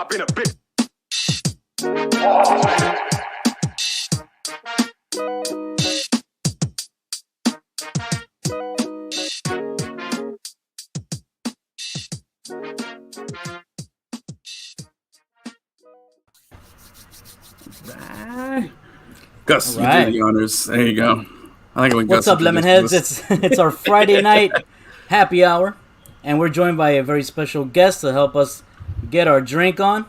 stop in a bit. Gus, you do the honors. There you go. I like when What's up, Lemonheads? It's our Friday night happy hour, and we're joined by a very special guest to help us get our drink on.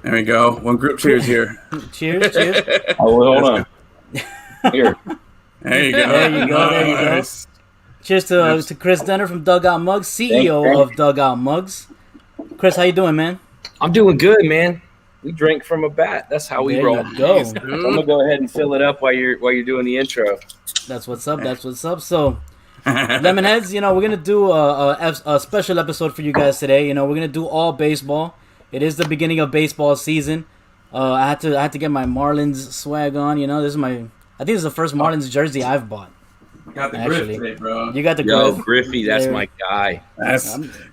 There we go. One group cheers here. Cheers, cheers. Oh, hold on. Here. There you go. There you go. There you go. Cheers to Kris Dehnert from Dugout Mugs, CEO of Dugout Mugs. Chris, how you doing, man? I'm doing good, man. We drink from a bat. That's how we roll. Go. I'm gonna go ahead and fill it up while you're doing the intro. That's what's up. That's what's up. So, Lemonheads, we're gonna do a special episode for you guys today. We're gonna do all baseball. It is the beginning of baseball season. I had to get my Marlins swag on. This is I think this is the first Marlins jersey I've bought. You got the Griff today, bro. You got the Yo, Griff. Griffey, that's my guy.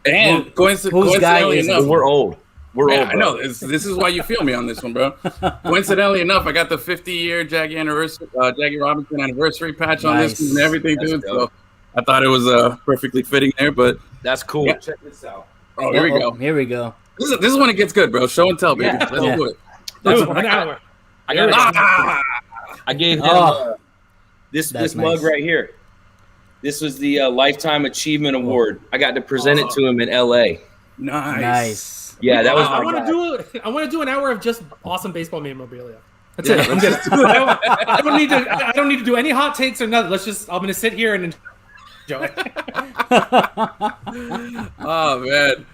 And whose guy is enough, we're old. We're old. I know. This is why you feel me on this one, bro. Coincidentally enough, I got the 50-year Jackie Robinson anniversary patch on this and everything, dude. So I thought it was perfectly fitting there, but that's cool. Yeah. Check this out. Oh, here we go. Here we go. This is when it gets good, bro. Show and tell, baby. Let's do it. Dude, 1 hour. I gave him this nice. mug right here. This was the Lifetime Achievement Award. I got to present it to him in L.A. Nice. Yeah, that was. I want to do an hour of just awesome baseball memorabilia. That's it. I'm good. I don't need to do any hot takes or nothing. I'm gonna sit here and enjoy. Oh man.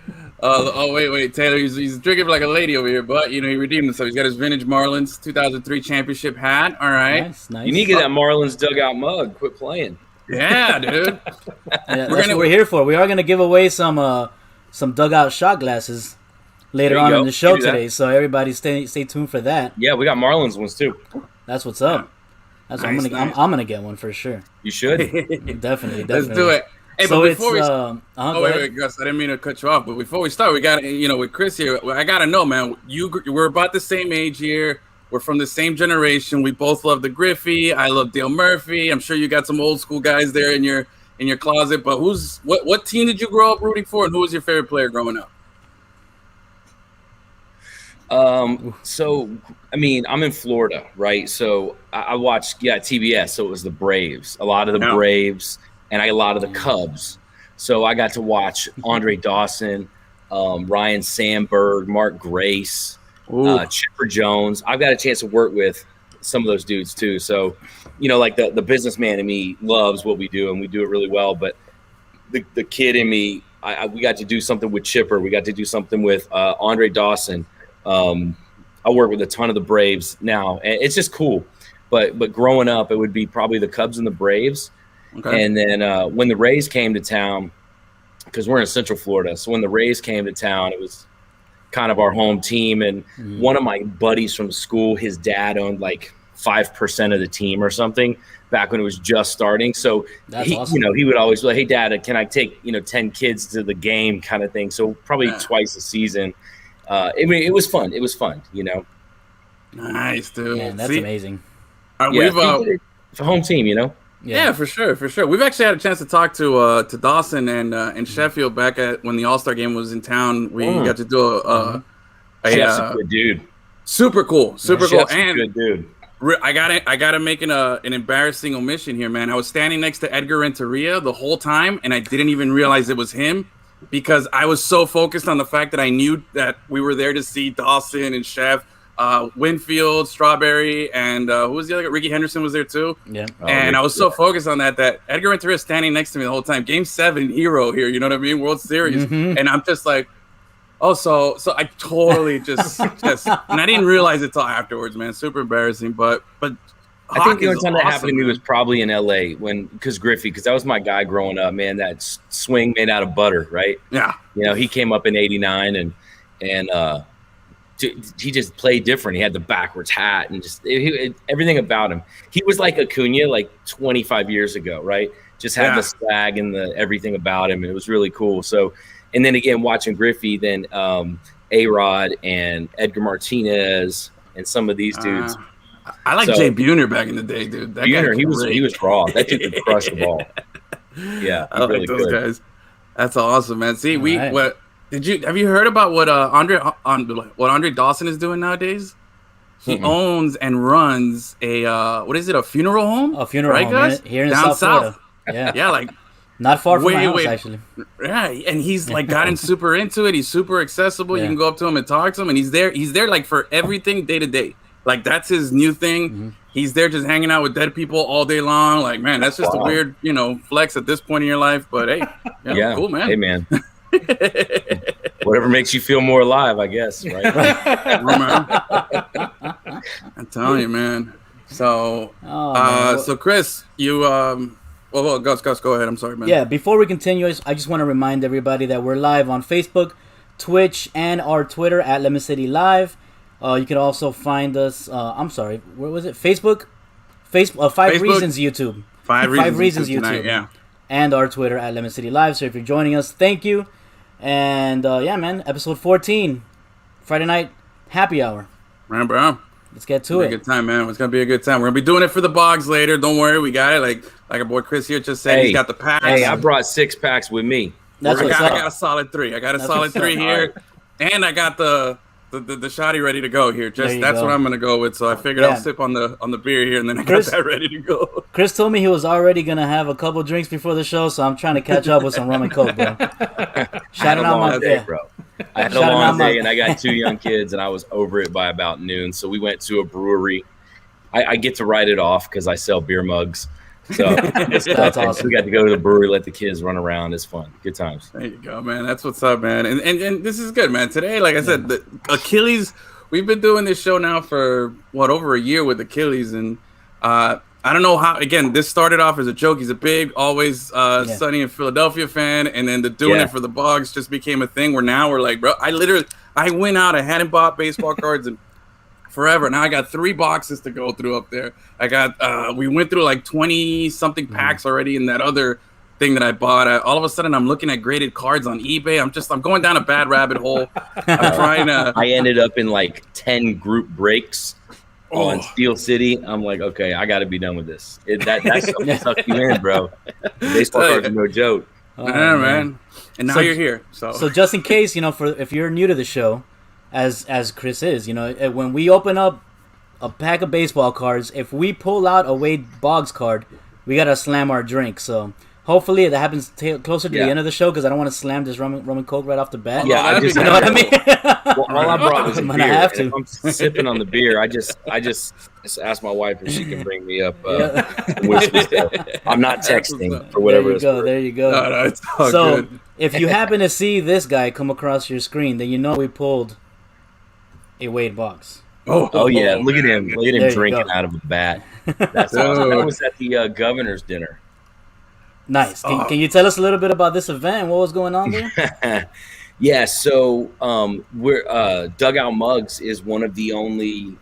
Wait, Taylor. He's drinking like a lady over here, but he redeemed himself. He's got his vintage Marlins 2003 championship hat. All right. Nice. You need to get that Marlins dugout mug. Quit playing. Yeah, dude. That's what we're here for. We are gonna give away some dugout shot glasses later on in the show today, so everybody stay tuned for that. Yeah, we got Marlins ones too. That's what's up. That's nice, I'm gonna get one for sure. You should. Definitely. Let's do it. Hey, so but before wait, Gus, I didn't mean to cut you off, but before we start, we got with Chris here. I gotta know, man. We're about the same age here. We're from the same generation. We both love the Griffey. I love Dale Murphy. I'm sure you got some old school guys there in your closet. But what team did you grow up rooting for, and who was your favorite player growing up? So, I mean, I'm in Florida, right? So I watched, TBS. So it was the Braves, a lot of the Braves, and a lot of the Cubs. So I got to watch Andre Dawson, Ryan Sandberg, Mark Grace, Chipper Jones. I've got a chance to work with some of those dudes too. So, like the businessman in me loves what we do, and we do it really well. But the kid in me, we got to do something with Chipper. We got to do something with Andre Dawson. I work with a ton of the Braves now, and it's just cool. But growing up, it would be probably the Cubs and the Braves. Okay. And then when the Rays came to town, because we're in Central Florida, so when the Rays came to town, it was kind of our home team. And one of my buddies from school, his dad owned like 5% of the team or something back when it was just starting. So that's awesome. He would always be like, "Hey, Dad, can I take 10 kids to the game?" kind of thing. So probably twice a season. It was fun. It was fun, Nice, dude. Man, that's amazing. It's a home team, Yeah, for sure. We've actually had a chance to talk to Dawson and Sheffield back at when the All-Star game was in town. We got to do Chef's a good dude. Super cool. Chef's and a good dude. I gotta make an embarrassing omission here, man. I was standing next to Edgar Renteria the whole time, and I didn't even realize it was him because I was so focused on the fact that I knew that we were there to see Dawson and Chef, Winfield, Strawberry, and who was the other guy? Ricky Henderson was there too. Yeah. And I was so focused on that Edgar Renteria is standing next to me the whole time. Game 7 hero here, you know what I mean? World Series. And I'm just like, oh, so I totally just and I didn't realize it till afterwards, man. Super embarrassing, but I think the only time that happened to me was probably in LA because that was my guy growing up, man. That swing made out of butter, right? Yeah. He came up in '89 and he just played different. He had the backwards hat and just everything about him. He was like Acuna, like 25 years ago, right? Just had the swag and the everything about him, and it was really cool. So, And then again, watching Griffey, then A-Rod and Edgar Martinez and some of these dudes. I like Jay Buhner back in the day, dude. That Buhner, guy he was raw. That dude could crush the ball. Yeah, I like those guys. That's awesome, man. See, have you heard about what Andre Dawson is doing nowadays? He owns and runs a funeral home? A funeral home, guys? Here in down South Florida. Yeah, like not far from my house, actually. Yeah, and he's like gotten super into it. He's super accessible. You can go up to him and talk to him, and he's there like for everything day to day. Like that's his new thing. Mm-hmm. He's there just hanging out with dead people all day long. Like, man, that's just a weird, flex at this point in your life. But hey, cool, man. Hey, man. Whatever makes you feel more alive, I guess. Right? I'm telling you, man. So, so Kris, you Gus, go ahead. I'm sorry, man. Yeah, before we continue, I just want to remind everybody that we're live on Facebook, Twitch, and our Twitter at Lemon City Live. You can also find us. I'm sorry, where was it? Facebook, Five Reasons YouTube. Five Reasons YouTube. Tonight, yeah. And our Twitter at Lemon City Live. So if you're joining us, thank you. And man, episode 14, Friday night happy hour. Right, bro. Let's get to it. A good time, man. It's gonna be a good time. We're gonna be doing it for the Boggs later. Don't worry, we got it. Like our boy Chris here just said, he's got the packs. Hey, I brought 6 packs with me. I got a solid 3. I got a solid 3 here, and I got the shotty ready to go here. That's what I'm gonna go with. So I figured I'll sip on the beer here, and then I got that ready to go. Chris told me he was already gonna have a couple drinks before the show, so I'm trying to catch up with some rum and coke, bro. Shout out my day, bro. I had a long day, and I got 2 young kids, and I was over it by about noon. So we went to a brewery. I get to write it off because I sell beer mugs. So that's awesome. We got to go to the brewery, let the kids run around. It's fun. Good times. There you go, man. That's what's up, man. And this is good, man. Today, like I said, the Achilles, we've been doing this show now for, over a year with Achilles. And I don't know how, again, this started off as a joke. He's a big, always sunny in Philadelphia fan. And then doing it for the Boggs just became a thing where now we're like, bro, I went out, I hadn't bought baseball cards and forever. Now I got 3 boxes to go through up there. I got we went through like 20 something packs already in that other thing that I bought. All of a sudden I'm looking at graded cards on eBay. I'm going down a bad rabbit hole. I'm trying to I ended up in like 10 group breaks on Steel City. I'm like, okay, I got to be done with this. That's sucked you in, bro. Baseball cards are no joke. Yeah, man. And now you're here. So just in case, if you're new to the show, as Chris is, when we open up a pack of baseball cards, if we pull out a Wade Boggs card, we gotta slam our drink. So hopefully that happens closer to the end of the show, because I don't want to slam this rum and coke right off the bat. Yeah, you know what I mean. Well, all I brought was a beer. Have to. If I'm sipping on the beer, I just asked my wife if she can bring me up whiskey stuff. I'm not texting for whatever it's worth. There you go. No, it's all so good. If you happen to see this guy come across your screen, then we pulled a Wade Boggs. Oh yeah! Look at him! Look at him drinking out of a bat. That's awesome. That was at the governor's dinner. Nice. Can you tell us a little bit about this event and what was going on there? Yeah. So we're Dugout Mugs is one of the only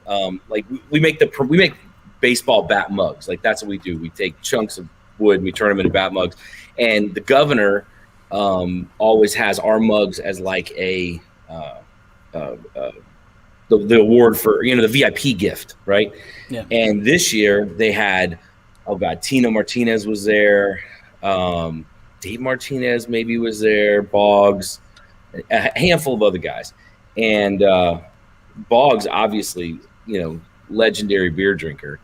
we make baseball bat mugs. Like that's what we do. We take chunks of wood and we turn them into bat mugs. And the governor always has our mugs as like a the award for the VIP gift, right? Yeah. And this year they had Tino Martinez was there, Dave Martinez maybe was there, Boggs, a handful of other guys, and Boggs obviously legendary beer drinker,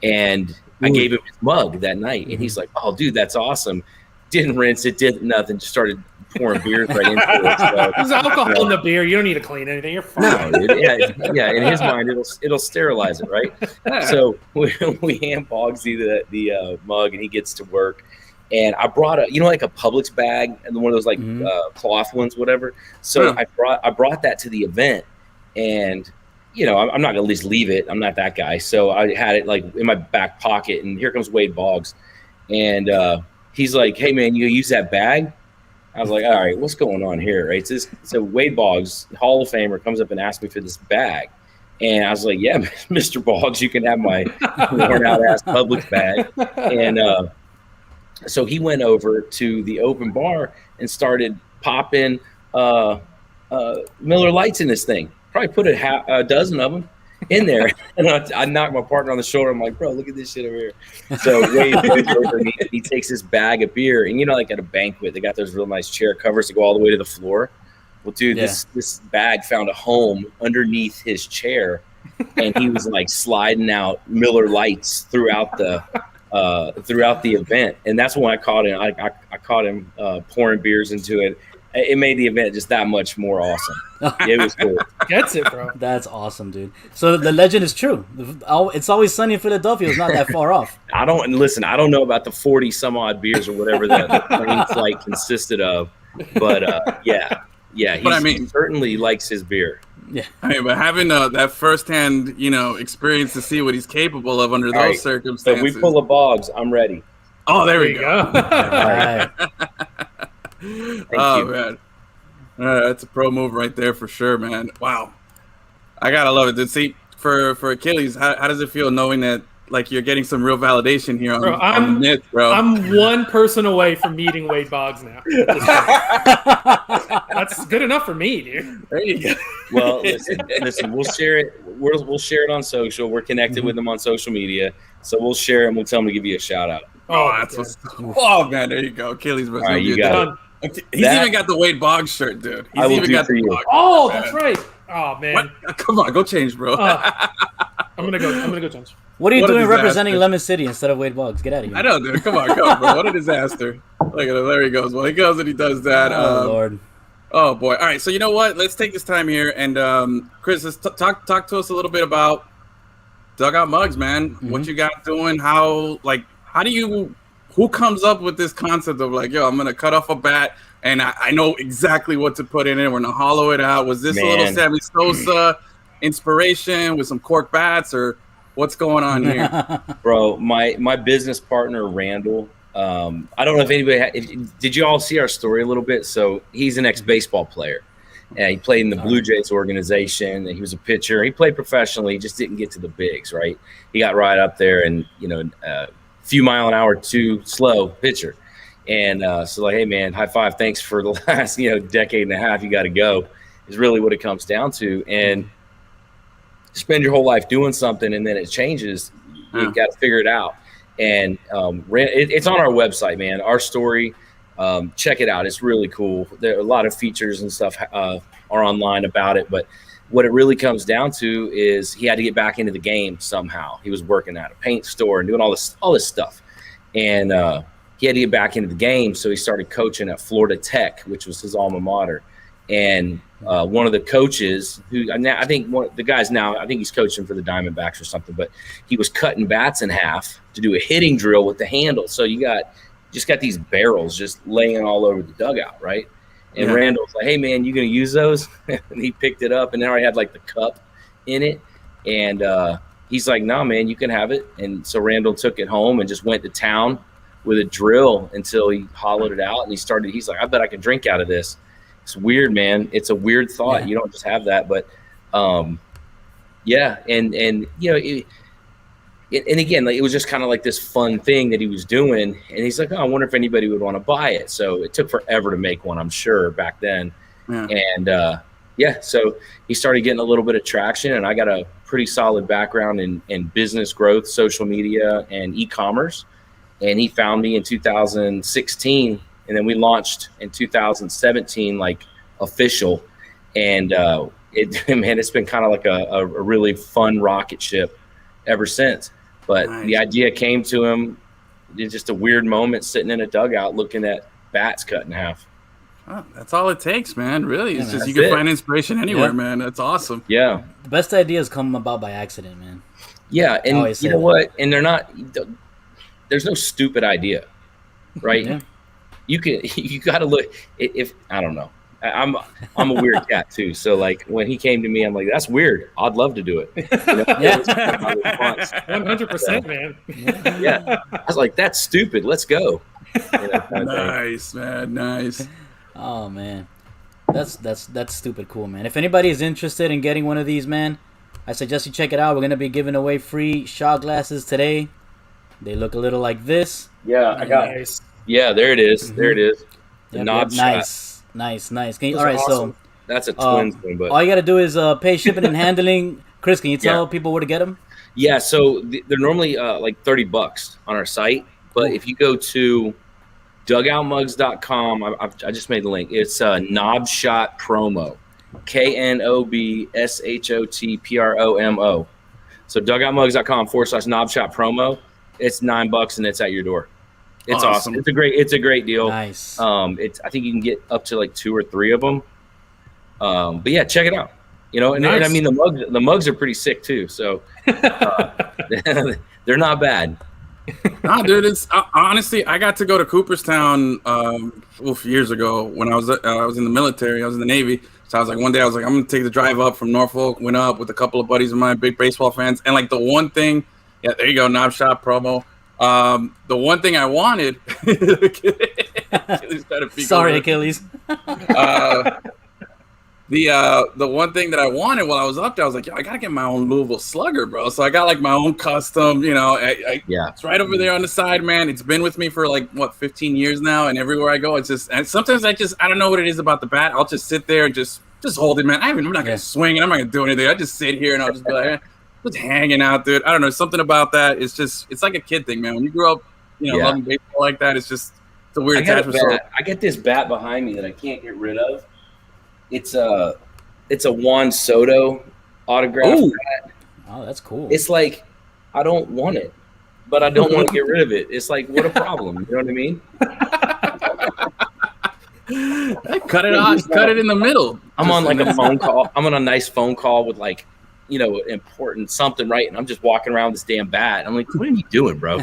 and I gave him his mug that night, and he's like, "Oh, dude, that's awesome." Didn't rinse it, did nothing, just started pouring beers right into it. So, there's alcohol in the beer. You don't need to clean anything. You're fine. No, yeah. In his mind, it'll sterilize it, right? So we hand Boggsy the mug, and he gets to work. And I brought a Publix bag, and one of those cloth ones, whatever. So I brought that to the event, and I'm not gonna at least leave it. I'm not that guy. So I had it in my back pocket, and here comes Wade Boggs, and he's like, "Hey man, you use that bag?" I was like, "All right, what's going on here?" Right? So Wade Boggs, Hall of Famer, comes up and asks me for this bag, and I was like, "Yeah, Mr. Boggs, you can have my worn out ass Publix bag." And so he went over to the open bar and started popping Miller Lights in this thing. Probably put a dozen of them in there. And I knocked my partner on the shoulder. I'm like, bro, look at this shit over here. So Wade goes over and he takes this bag of beer. And like at a banquet, they got those real nice chair covers that go all the way to the floor. Well, dude, this bag found a home underneath his chair. And he was like sliding out Miller Lights throughout the event. And that's when I caught him. I caught him pouring beers into it. It made the event just that much more awesome. It was cool. Gets it, bro. That's awesome, dude. So the legend is true. It's Always Sunny in Philadelphia. It's not that far off. I don't know about the 40 some odd beers or whatever the plane flight consisted of, but he certainly likes his beer. Yeah. But having that firsthand, experience to see what he's capable of under those circumstances. So we pull a Boggs. I'm ready. Oh, there we go. All right. Thank Oh, you. man. That's a pro move right there for sure, man. Wow. I got to love it. Dude, see, for Achilles, how does it feel knowing that, like, you're getting some real validation here on the Nits, bro? I'm one person away from meeting Wade Boggs now. That's good enough for me, dude. There you go. Well, listen, we'll share it. We'll share it on social. We're connected with them on social media, so we'll share it and we'll tell them to give you a shout out. Oh, man, there you go. Achilles, bro. All right, you got it. He's even got the Wade Boggs shirt, dude. I will do for you. Oh, that's right. Oh, man. What? Come on, go change, bro. I'm gonna go change. What are you What a doing disaster. representing Lemon City instead of Wade Boggs? Get out of here. I know, dude. Come on, go, bro. What a disaster. Look at him. There he goes. Well, he goes and he does that. Oh, Lord. Oh, boy. All right, so you know what? Let's take this time here. And, Chris, let's talk to us a little bit about Dugout Mugs, man. What you got doing? Who comes up with this concept of like, yo, I'm going to cut off a bat and I know exactly what to put in it. We're going to hollow it out. Was this a little Sammy Sosa inspiration with some cork bats or what's going on here? Bro, my business partner, Randall, I don't know if anybody did you all see our story a little bit? So he's an ex-baseball player. And he played in the Blue Jays organization. And he was a pitcher. He played professionally. He just didn't get to the bigs, right? He got right up there and, few mile an hour too slow pitcher. And so like, hey man, high five. Thanks for the last, decade and a half. You got to go is really what it comes down to. And spend your whole life doing something and then it changes. You got to figure it out. And it's on our website, man, our story. Check it out. It's really cool. There are a lot of features and stuff are online about it, but what it really comes down to is he had to get back into the game somehow. He was working at a paint store and doing all this stuff. And he had to get back into the game. So he started coaching at Florida Tech, which was his alma mater. And one of the coaches who I think he's coaching for the Diamondbacks or something, but he was cutting bats in half to do a hitting drill with the handle. So you just got these barrels just laying all over the dugout, right? And Randall's like, hey, man, you going to use those? And he picked it up, and it already had, like, the cup in it. And he's like, no, man, you can have it. And so Randall took it home and just went to town with a drill until he hollowed it out. And he's like, I bet I can drink out of this. It's weird, man. It's a weird thought. Yeah. You don't just have that. But, and again, like, it was just kind of like this fun thing that he was doing. And he's like, oh, I wonder if anybody would want to buy it. So it took forever to make one, I'm sure, back then. Yeah. And, so he started getting a little bit of traction. And I got a pretty solid background in business growth, social media, and e-commerce. And he found me in 2016. And then we launched in 2017, like, official. And it's been kind of like a really fun rocket ship ever since. But the idea came to him. It's just a weird moment sitting in a dugout looking at bats cut in half. Oh, that's all it takes, man. Really, it's just you can find inspiration anywhere, man. That's awesome. Yeah, the best ideas come about by accident, man. Yeah, and you know what? And they're not. There's no stupid idea, right? Yeah. You got to look. If I don't know. I'm a weird cat too. So like when he came to me, I'm like, that's weird. I'd love to do it. 100%, man. Yeah. I was like, that's stupid. Let's go. Nice, man. Nice. Oh man. That's stupid cool, man. If anybody is interested in getting one of these, man, I suggest you check it out. We're gonna be giving away free shot glasses today. They look a little like this. Yeah, I got it. Yeah, there it is. There it is. The knob shot. Nice. All right, awesome. so that's a twins thing, but all you gotta do is pay shipping and handling. Chris, can you tell people where to get them? Yeah, so they're normally like $30 on our site, but if you go to dugoutmugs.com, I just made the link. It's a Knob Shot promo, KNOBSHOTPROMO. So dugoutmugs.com/Knob Shot promo. It's $9 and it's at your door. It's awesome. It's a great deal. Nice. I think you can get up to like 2 or 3 of them. But yeah, check it out. You know, and I mean the mugs are pretty sick too. So they're not bad. Nah, dude, it's honestly, I got to go to Cooperstown years ago when I was in the military. I was in the Navy. So I was like, one day I was like, I'm gonna take the drive up from Norfolk. Went up with a couple of buddies of mine, big baseball fans, and like the one thing, yeah, there you go, Knob Shot promo. The one thing I wanted. Sorry, Achilles. The one thing that I wanted while I was up there, I was like, yo, I gotta get my own Louisville Slugger, bro. So I got like my own custom, you know. It's right over there on the side, man. It's been with me for like 15 years now, and everywhere I go, it's just. And sometimes I don't know what it is about the bat. I'll just sit there and just hold it, man. I'm not gonna swing it. I'm not gonna do anything. I just sit here and I'll just be like, just hanging out, dude. I don't know, something about that. It's like a kid thing, man. When you grow up, loving baseball like that, it's a weird attachment. I get this bat behind me that I can't get rid of. It's a Juan Soto autograph bat. Oh, that's cool. It's like I don't want it, but I don't want to get rid of it. It's like, what a problem. You know what I mean? Cut it off. Cut it in the middle. I'm on like a phone call. I'm on a nice phone call with like, important something, right? And I'm just walking around with this damn bat. I'm like, what are you doing, bro?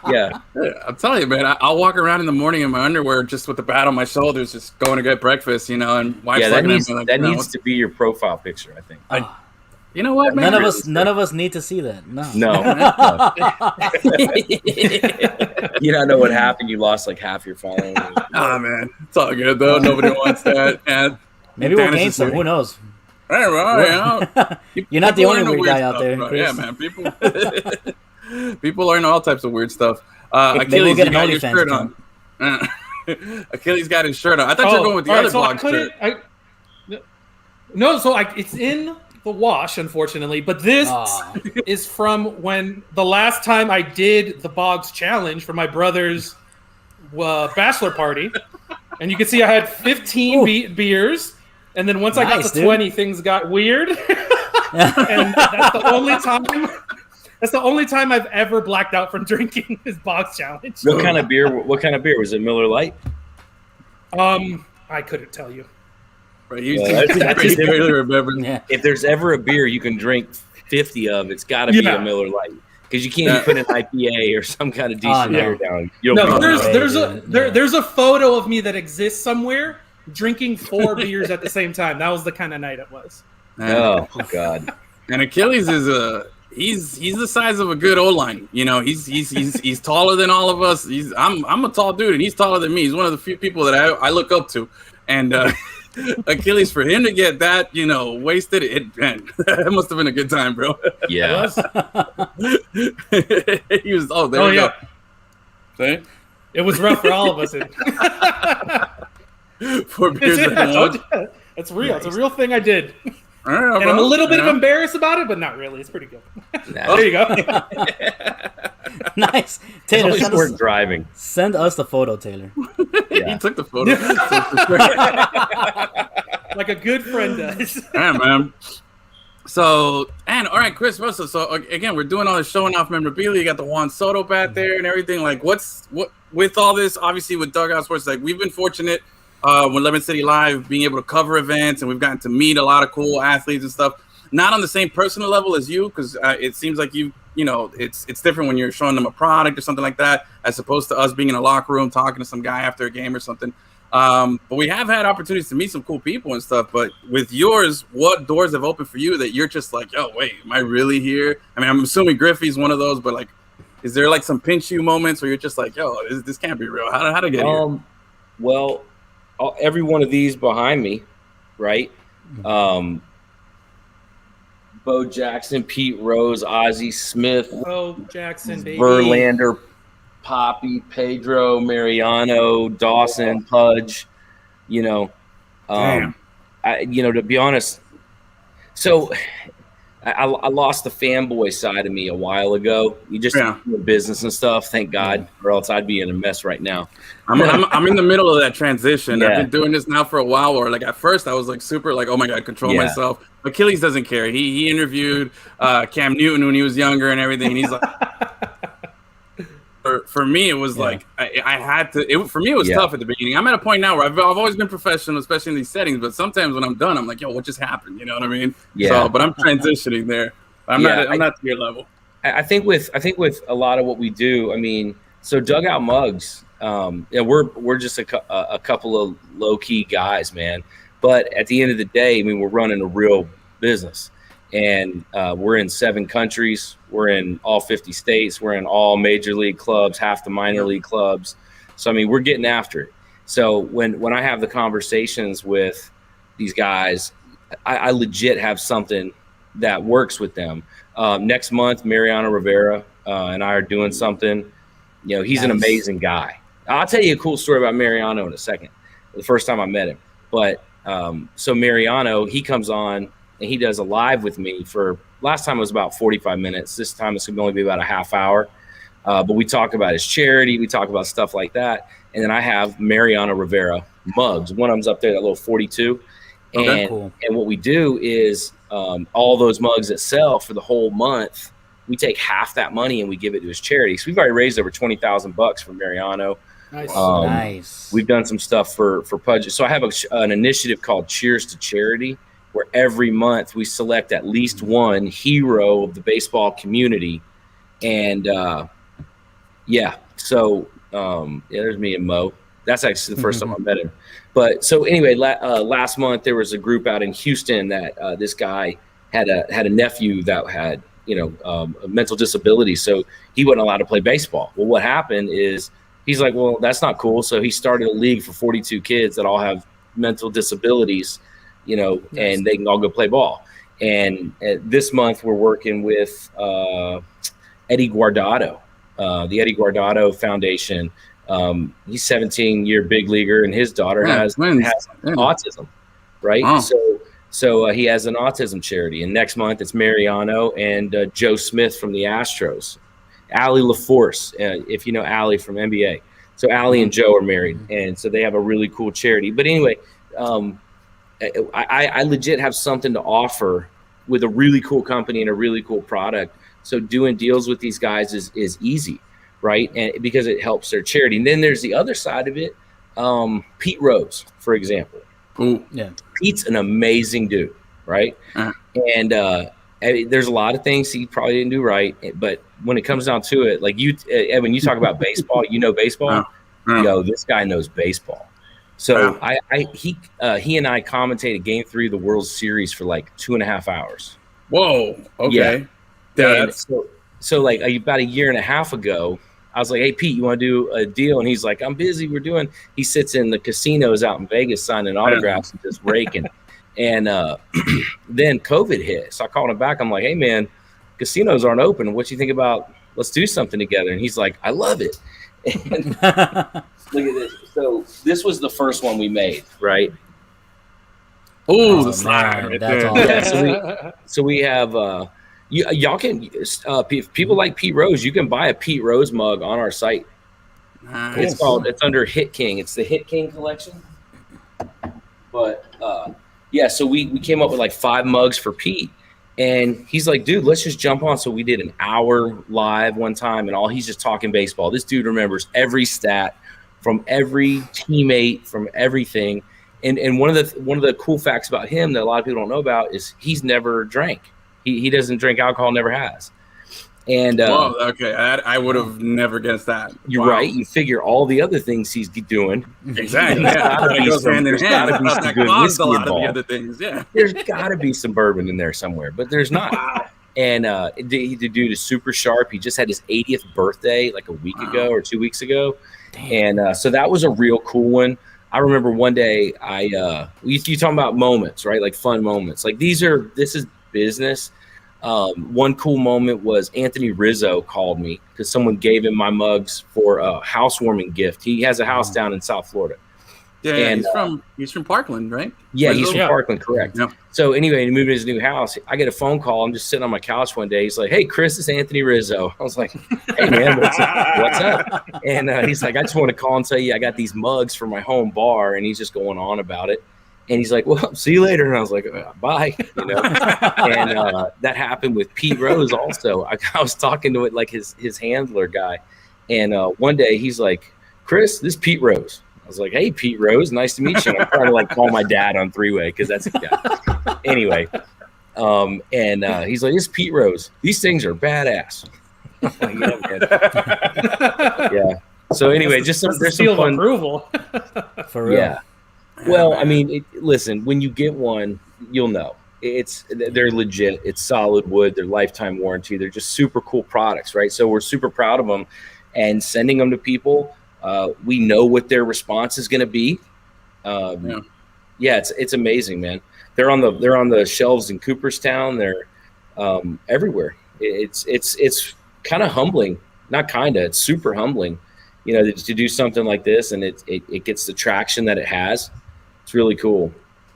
Yeah. I'm telling you, man. I'll walk around in the morning in my underwear, just with the bat on my shoulders, just going to get breakfast, and wife's that needs to be your profile picture, I think. You know what, man? None of us need to see that. No. You don't know what happened. You lost like half your following. Man, it's all good though. Nobody wants that. And maybe we'll gain some. Who knows? Hey, well, you're not the only weird guy out there. Yeah, man. People learn all types of weird stuff. Achilles, you got your shirt on. Achilles got his shirt on. I thought you were going with the other blog shirt. It's in the wash, unfortunately. But this is from when the last time I did the Boggs challenge for my brother's bachelor party, and you can see I had 15 beers. And then once I got to 20, things got weird. And that's the only time I've ever blacked out from drinking this Boggs challenge. What kind of beer was it? Miller Lite? I couldn't tell you. Right, if there's ever a beer you can drink 50 of, it's got to be a Miller Lite. Because you can't put an IPA or some kind of decent beer down. There's a photo of me that exists somewhere drinking 4 beers at the same time. That was the kind of night it was. Oh God! And Achilles is he's the size of a good O-line. He's taller than all of us. I'm a tall dude, and he's taller than me. He's one of the few people that I look up to. And Achilles, for him to get that, wasted, that must have been a good time, bro. Yeah. He was. Oh, there we go. See? It was rough for all of us. 4 beers at once. It's real. Nice. It's a real thing I did. Right, and I'm a little bit embarrassed about it, but not really. It's pretty good. There you go. Nice. Taylor, driving. Send us the photo, Taylor. Yeah. He took the photo. Like a good friend does. Yeah, man. So, all right, Chris Russell. So again, we're doing all this showing off memorabilia. You got the Juan Soto bat there and everything. Like, what with all this? Obviously, with Dugout Sports, like we've been fortunate with Lemon City Live being able to cover events, and we've gotten to meet a lot of cool athletes and stuff. Not on the same personal level as you, because it seems like it's different when you're showing them a product or something like that, as opposed to us being in a locker room talking to some guy after a game or something. But we have had opportunities to meet some cool people and stuff. But with yours, what doors have opened for you that you're just like, yo, wait, am I really here? I mean, I'm assuming Griffey's one of those, but like, is there like some pinch you moments where you're just like, yo, this can't be real? How to get here? Well, every one of these behind me, right? Bo Jackson, Pete Rose, Ozzie Smith, Bo Jackson, baby. Verlander, Poppy, Pedro, Mariano, Dawson, Pudge, you know. Damn. To be honest, so I lost the fanboy side of me a while ago. You just doing business and stuff, thank God, or else I'd be in a mess right now. I'm in the middle of that transition. Yeah. I've been doing this now for a while. Where like at first I was like super like, oh my God, control myself. Achilles doesn't care. He interviewed Cam Newton when he was younger and everything. And he's like, for me it was like I had to. For me it was tough at the beginning. I'm at a point now where I've always been professional, especially in these settings. But sometimes when I'm done, I'm like, yo, what just happened? You know what I mean? Yeah. So, but I'm transitioning there. I'm not to your level. I think with a lot of what we do, I mean, so Dugout Mugs, we're just a couple of low key guys, man. But at the end of the day, I mean, we're running a real business, and we're in 7 countries. We're in all 50 states. We're in all major league clubs, half the minor league clubs. So I mean, we're getting after it. So when I have the conversations with these guys, I legit have something that works with them. Next month, Mariano Rivera and I are doing something. You know, he's an amazing guy. I'll tell you a cool story about Mariano in a second. The first time I met him. But so Mariano, he comes on and he does a live with me for last time it was about 45 minutes. This time it's going to only be about a half hour. But we talk about his charity. We talk about stuff like that. And then I have Mariano Rivera mugs. One of them's up there, that little 42. And what we do is all those mugs that sell for the whole month, we take half that money and we give it to his charity. So we've already raised over $20,000 for Mariano. Nice. Nice. We've done some stuff for Pudge. So I have an initiative called Cheers to Charity, where every month we select at least one hero of the baseball community. And so there's me and Mo. That's actually the first time I met him. But so anyway, last month there was a group out in Houston that this guy had a nephew that had a mental disability, so he wasn't allowed to play baseball. Well, what happened is he's like, well, that's not cool. So he started a league for 42 kids that all have mental disabilities, and they can all go play ball. And this month we're working with Eddie Guardado, the Eddie Guardado Foundation. He's 17-year big leaguer, and his daughter has autism, right? Oh. So he has an autism charity, and next month it's Mariano and Joe Smith from the Astros, Allie LaForce, if you know Allie from NBA. So Allie and Joe are married, and so they have a really cool charity. But anyway, I legit have something to offer with a really cool company and a really cool product. So doing deals with these guys is easy. Right. And because it helps their charity. And then there's the other side of it. Pete Rose, for example. Ooh. Yeah. Pete's an amazing dude. Right. And there's a lot of things he probably didn't do right. But when it comes down to it, like when you talk about baseball, baseball, this guy knows baseball. So he and I commentated Game 3 of the World Series for like 2.5 hours. Whoa. Okay. Yeah. So like about a year and a half ago, I was like, hey, Pete, you want to do a deal? And he's like, I'm busy. He sits in the casinos out in Vegas signing autographs and just raking. And then COVID hit. So I called him back. I'm like, hey, man, casinos aren't open. What do you think about let's do something together? And he's like, I love it. And look at this. So this was the first one we made, right? Oh, the slide. That's awesome. Yeah, so we have y'all can people like Pete Rose, you can buy a Pete Rose mug on our site. Nice. It's under Hit King. It's the Hit King collection. But so we came up with like 5 mugs for Pete, and he's like, dude, let's just jump on. So we did an hour live one time, and he's just talking baseball. This dude remembers every stat from every teammate, from everything. And one of the cool facts about him that a lot of people don't know about is he's never drank. He doesn't drink alcohol, never has. And okay, I would have never guessed that. You're right. You figure all the other things he's doing. Exactly. Yeah, there's gotta be some good whiskey a lot involved. of the other things. Yeah, there's got to be some bourbon in there somewhere, but there's not. And the dude is super sharp. He just had his 80th birthday like a week ago or 2 weeks ago. Damn. And so that was a real cool one. I remember one day you talking about moments, right? Like fun moments. Like this is business. One cool moment was Anthony Rizzo called me because someone gave him my mugs for a housewarming gift. He has a house down in South Florida, Yeah, and, he's from Parkland, right? Yeah, he's from Parkland, correct. Yeah. So anyway, he moved to his new house. I get a phone call. I'm just sitting on my couch one day. He's like, "Hey, Kris, it's Anthony Rizzo." I was like, "Hey, man, what's up?" And he's like, "I just want to call and tell you I got these mugs for my home bar," and he's just going on about it. And he's like, "Well, see you later." And I was like, "Bye," you know. And that happened with Pete Rose also. I was talking to it like his handler guy, and one day he's like, "Kris, this is Pete Rose." I was like, "Hey, Pete Rose, nice to meet you." And I'm trying to like call my dad on three-way because that's the guy. Anyway, he's like, "This is Pete Rose. These things are badass." I'm like, "Yeah, man." Yeah. So anyway, there's some fun approval. For real. Yeah. Well, I mean, listen, when you get one, you'll know. They're legit. It's solid wood. They're lifetime warranty. They're just super cool products, right? So we're super proud of them and sending them to people. We know what their response is going to be. It's amazing, man. They're on the shelves in Cooperstown. They're everywhere. It's kind of humbling, not kind of. It's super humbling, you know, to do something like this, and it gets the traction that it has. It's really cool.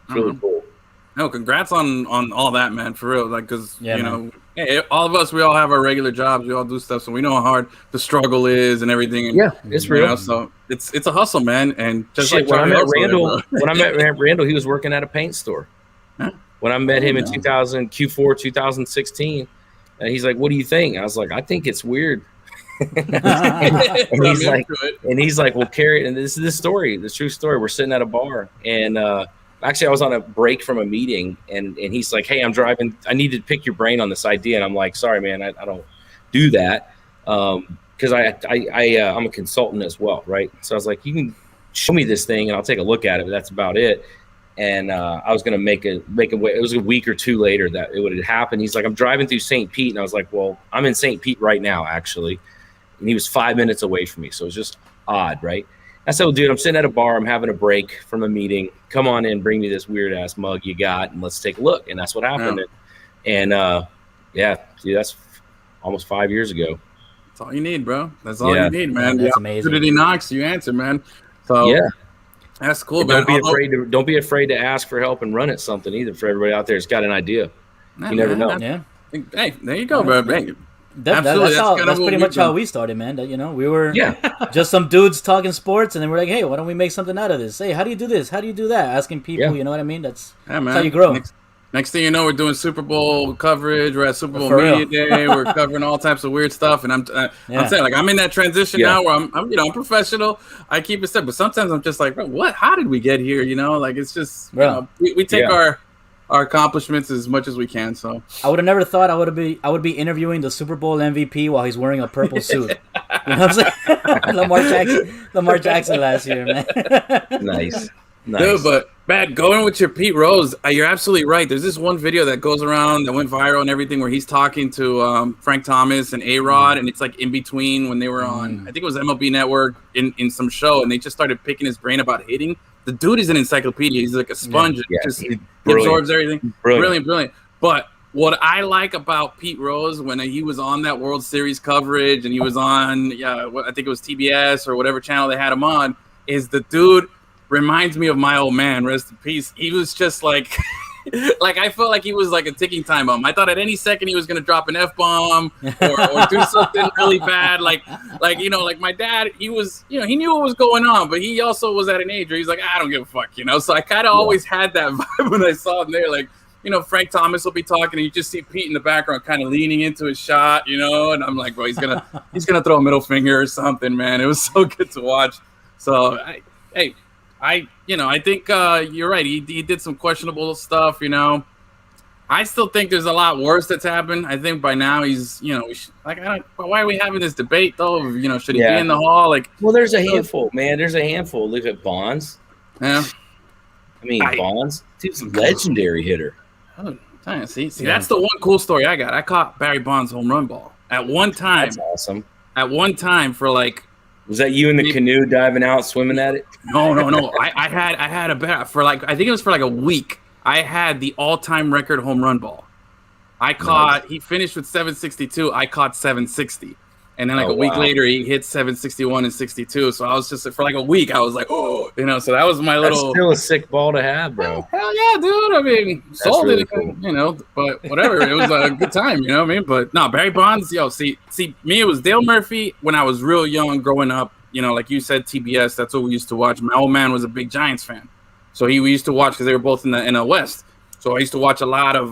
It's really cool. No, congrats on all that, man. For real, like, because you know, hey, all of us, we all have our regular jobs. We all do stuff, so we know how hard the struggle is and everything. And, yeah, it's real. You know, so it's a hustle, man. And just like when I met Randall, he was working at a paint store. Huh? When I met him in Q4 2016, he's like, "What do you think?" I was like, "I think it's weird." and he's like, "Well, carry it." And this is the story, the true story. We're sitting at a bar, and actually, I was on a break from a meeting, and he's like, "Hey, I'm driving. I need to pick your brain on this idea." And I'm like, "Sorry, man, I don't do that because I'm a consultant as well, right?" So I was like, "You can show me this thing, and I'll take a look at it, but that's about it." And I was going to make a way. It was a week or two later that it would have happened. He's like, "I'm driving through St. Pete," and I was like, "Well, I'm in St. Pete right now, actually." And he was 5 minutes away from me, so it was just odd, right? I said, "Well, dude, I'm sitting at a bar. I'm having a break from a meeting. Come on in, bring me this weird-ass mug you got, and let's take a look." And that's what happened. Yeah. And dude, that's almost 5 years ago. That's all you need, bro. That's all you need, man. That's amazing. Opportunity knocks, you answer, man. So yeah. That's cool, man. Don't be afraid to ask for help and run at something either. For everybody out there that's got an idea, you never know. Yeah. Hey, there you go, bro. Hey, that's pretty much how we started, man. That, you know, we were just some dudes talking sports, and then we're like, "Hey, why don't we make something out of this? Hey, how do you do this? How do you do that?" Asking people, you know what I mean? That's how you grow. Next thing you know, we're doing Super Bowl coverage. We're at Super Bowl Media Day. We're covering all types of weird stuff, and I'm saying, like, I'm in that transition now where I'm professional. I keep it step, but sometimes I'm just like, bro, what? How did we get here? You know, like, it's just we take our accomplishments as much as we can. So I would have never thought I would be interviewing the Super Bowl MVP while he's wearing a purple suit. You know what I'm saying? Lamar Jackson last year, man. Nice. Dude, but Matt, going with your Pete Rose, you're absolutely right. There's this one video that goes around that went viral and everything where he's talking to Frank Thomas and A-Rod, and it's like in between when they were on, I think it was MLB Network in some show, and they just started picking his brain about hitting. The dude is an encyclopedia. He's like a sponge. He absorbs everything. Brilliant. But what I like about Pete Rose when he was on that World Series coverage and he was on, I think it was TBS or whatever channel they had him on, is the dude reminds me of my old man, rest in peace. He was just like, like I felt like he was like a ticking time bomb. I thought at any second he was gonna drop an F-bomb or do something really bad. Like you know, like my dad, he was, you know, he knew what was going on, but he also was at an age where he's like, I don't give a fuck, you know. So I kind of always had that vibe when I saw him there. Like, you know, Frank Thomas will be talking, and you just see Pete in the background, kind of leaning into his shot, you know. And I'm like, bro, he's gonna throw a middle finger or something, man. It was so good to watch. So I think you're right. He did some questionable stuff, you know. I still think there's a lot worse that's happened. I think by now he's, you know, why are we having this debate though? You know, should he be in the hall? Like, well, there's a handful, man. There's a handful. Look at Bonds. Yeah. I mean, Bonds, dude's a legendary hitter. Oh, see, that's the one cool story I got. I caught Barry Bonds' home run ball at one time. That's awesome. At one time for like. Was that you in the canoe diving out, swimming at it? No. I had a bat for like, I think it was for like a week. I had the all-time record home run ball. I caught. He finished with 762. I caught 760, And then like a week later, he hit 761 and 62. So I was just for like a week, I was like, oh, you know. So that was my little. That's still a sick ball to have, bro. Hell yeah, dude. I mean, sold really it, cool. you know. But whatever, it was a good time, you know what I mean. But no, Barry Bonds, yo, see, me, it was Dale Murphy when I was real young, growing up. You know, like you said, TBS. That's what we used to watch. My old man was a big Giants fan, so we used to watch because they were both in the NL West. So I used to watch a lot of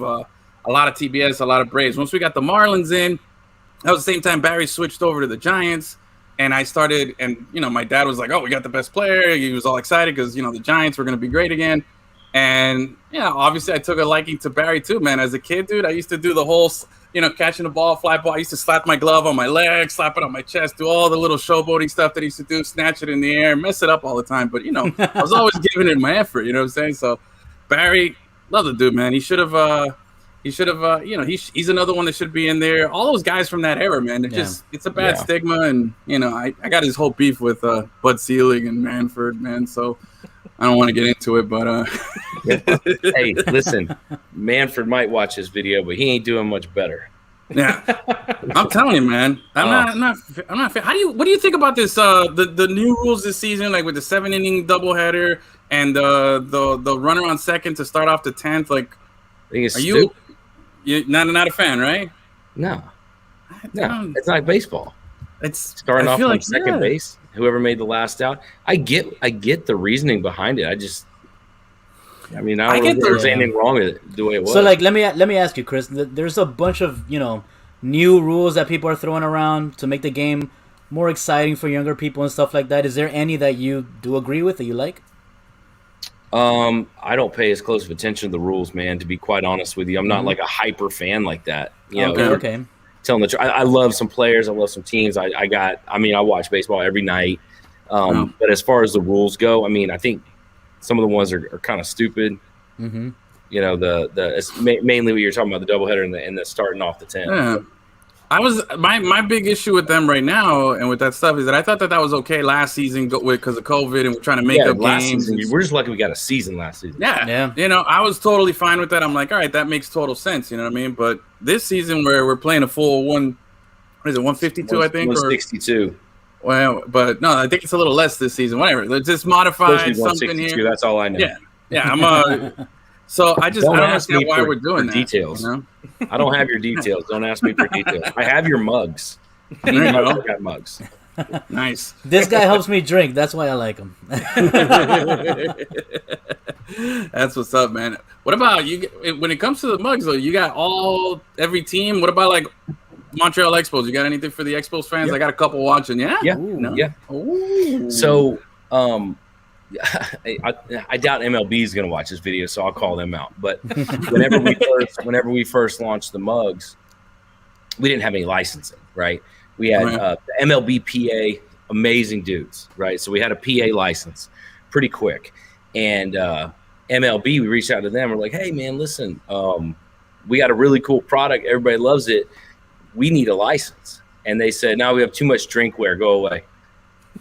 TBS, a lot of Braves. Once we got the Marlins in. That was the same time Barry switched over to the Giants, and I started, and, you know, my dad was like, oh, we got the best player. He was all excited because, you know, the Giants were going to be great again. And, yeah, obviously I took a liking to Barry too, man. As a kid, dude, I used to do the whole, you know, catching the ball, fly ball. I used to slap my glove on my leg, slap it on my chest, do all the little showboating stuff that he used to do, snatch it in the air, mess it up all the time. But, you know, I was always giving it my effort, you know what I'm saying? So Barry, love the dude, man. He should have, you know, he's another one that should be in there. All those guys from that era, man, they're just, it's a bad stigma. And, you know, I got his whole beef with Bud Selig and Manfred, man. So I don't want to get into it, but. Hey, listen, Manfred might watch this video, but he ain't doing much better. Yeah, I'm telling you, man. I'm not. What do you think about this? The new rules this season, like with the 7-inning doubleheader and the runner on second to start off the 10th. Like, are you not a fan, right? No, it's not baseball. It's starting off on second base. Whoever made the last out. I get the reasoning behind it. I don't know if there's anything wrong with it the way it was. So, like, let me ask you, Chris. There's a bunch of, you know, new rules that people are throwing around to make the game more exciting for younger people and stuff like that. Is there any that you do agree with that you like? I don't pay as close of attention to the rules, man. To be quite honest with you, I'm not like a hyper fan like that. You know, okay. Telling the truth, I love some players. I love some teams. I watch baseball every night. But as far as the rules go, I mean, I think some of the ones are kind of stupid. Mm-hmm. You know, it's mainly what you're talking about, the doubleheader and the starting off the 10. Yeah. I was my big issue with them right now and with that stuff is that I thought that was okay last season because of COVID and we're trying to make up games. We're just lucky we got a season last season. Yeah. You know, I was totally fine with that. I'm like, all right, that makes total sense. You know what I mean? But this season where we're playing a full 152, I think? 162. Well, but no, I think it's a little less this season. Whatever. Let's just modify something here. That's all I know. Yeah. I'm So I don't understand why we're doing that. Details. You know? I don't have your details. Don't ask me for details. I have your mugs. I got mugs. Nice. This guy helps me drink. That's why I like him. That's what's up, man. What about you? When it comes to the mugs, though, you got every team. What about like Montreal Expos? You got anything for the Expos fans? I got a couple watching. Yeah. Ooh, no? Yeah. Ooh. So, I doubt MLB is going to watch this video, so I'll call them out. But whenever we first launched the mugs, we didn't have any licensing, right? We had the MLB PA, amazing dudes, right? So we had a PA license pretty quick. And MLB, we reached out to them. We're like, hey, man, listen, we got a really cool product. Everybody loves it. We need a license. And they said, no, we have too much drinkware. Go away.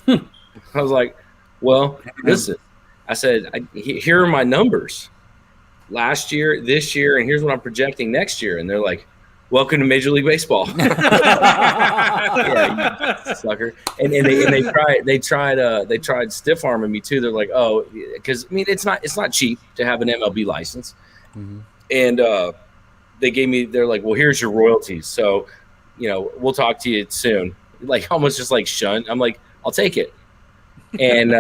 I was like, well, listen, I said, here are my numbers last year, this year, and here's what I'm projecting next year. And they're like, welcome to Major League Baseball. Yeah, you sucker. And they tried stiff arming me too. They're like, oh, because I mean, it's not cheap to have an MLB license. Mm-hmm. And they're like, well, here's your royalties. So, you know, we'll talk to you soon. Like almost just like shun. I'm like, I'll take it. And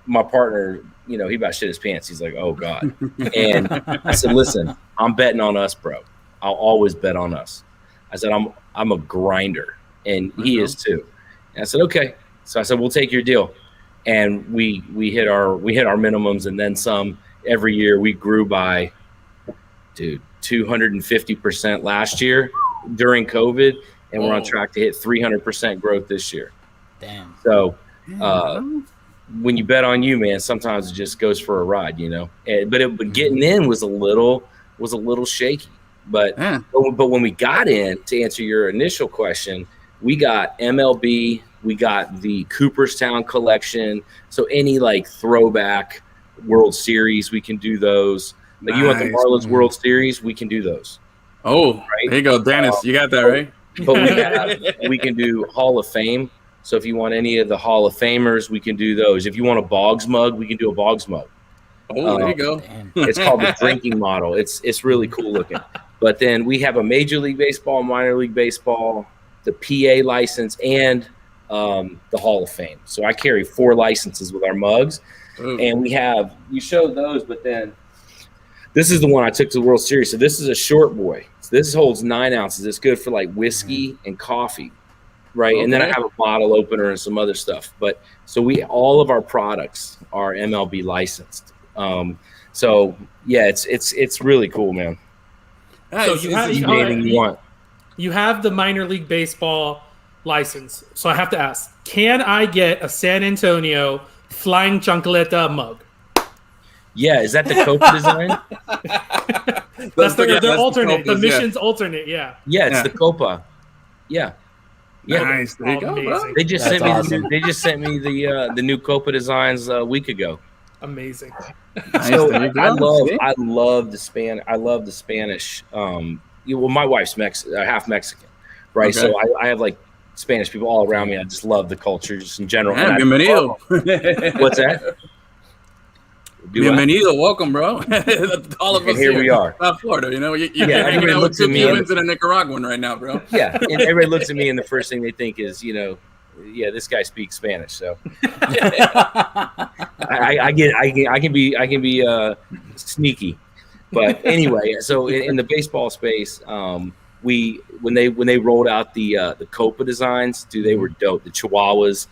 my partner, you know, he about shit his pants. He's like, oh, God. And I said, listen, I'm betting on us, bro. I'll always bet on us. I said, I'm a grinder, and he is too. And I said, okay. So I said, we'll take your deal. And we hit our minimums and then some every year. We grew by, 250% last year during COVID, and we're on track to hit 300% growth this year. Damn. So when you bet on you, man, sometimes it just goes for a ride, you know. But getting in was a little shaky. But when we got in, to answer your initial question, we got MLB, we got the Cooperstown collection. So any like throwback World Series, we can do those. Like you want the Marlins World Series, we can do those. Oh, right? There you go, Dennis. You got that right. But we can do Hall of Fame. So if you want any of the Hall of Famers, we can do those. If you want a Boggs mug, we can do a Boggs mug. Oh, there you go. It's called the drinking model. It's really cool looking. But then we have a Major League Baseball, minor league baseball, the PA license, and the Hall of Fame. So I carry 4 licenses with our mugs. Ooh. And we showed those, but then this is the one I took to the World Series. So this is a short boy. So this holds 9 ounces. It's good for like whiskey and coffee, right? Okay. And then I have a bottle opener and some other stuff. But so all of our products are MLB licensed. So yeah, it's really cool, man. So you have the minor league baseball license. So I have to ask, can I get a San Antonio Flying Chancleta mug? Yeah, is that the Copa design? That's the alternate, the mission's alternate. Yeah. Yeah, it's the Copa. Yeah. Yeah. Nice. There you go, bro. They just sent me the new Copa designs a week ago. Amazing. So I love the Spanish. Well, my wife's half Mexican, right? Okay. So I have like Spanish people all around me. I just love the culture just in general. Yeah, bienvenido. What's that? Bienvenido, welcome, bro. All of us here we are. South Florida, you know. Everybody looks at me and a Nicaraguan right now, bro. Yeah, and everybody looks at me, and the first thing they think is, this guy speaks Spanish. So I can be sneaky, but anyway. So in the baseball space, when they rolled out the Copa designs, they were dope. The Chihuahuas,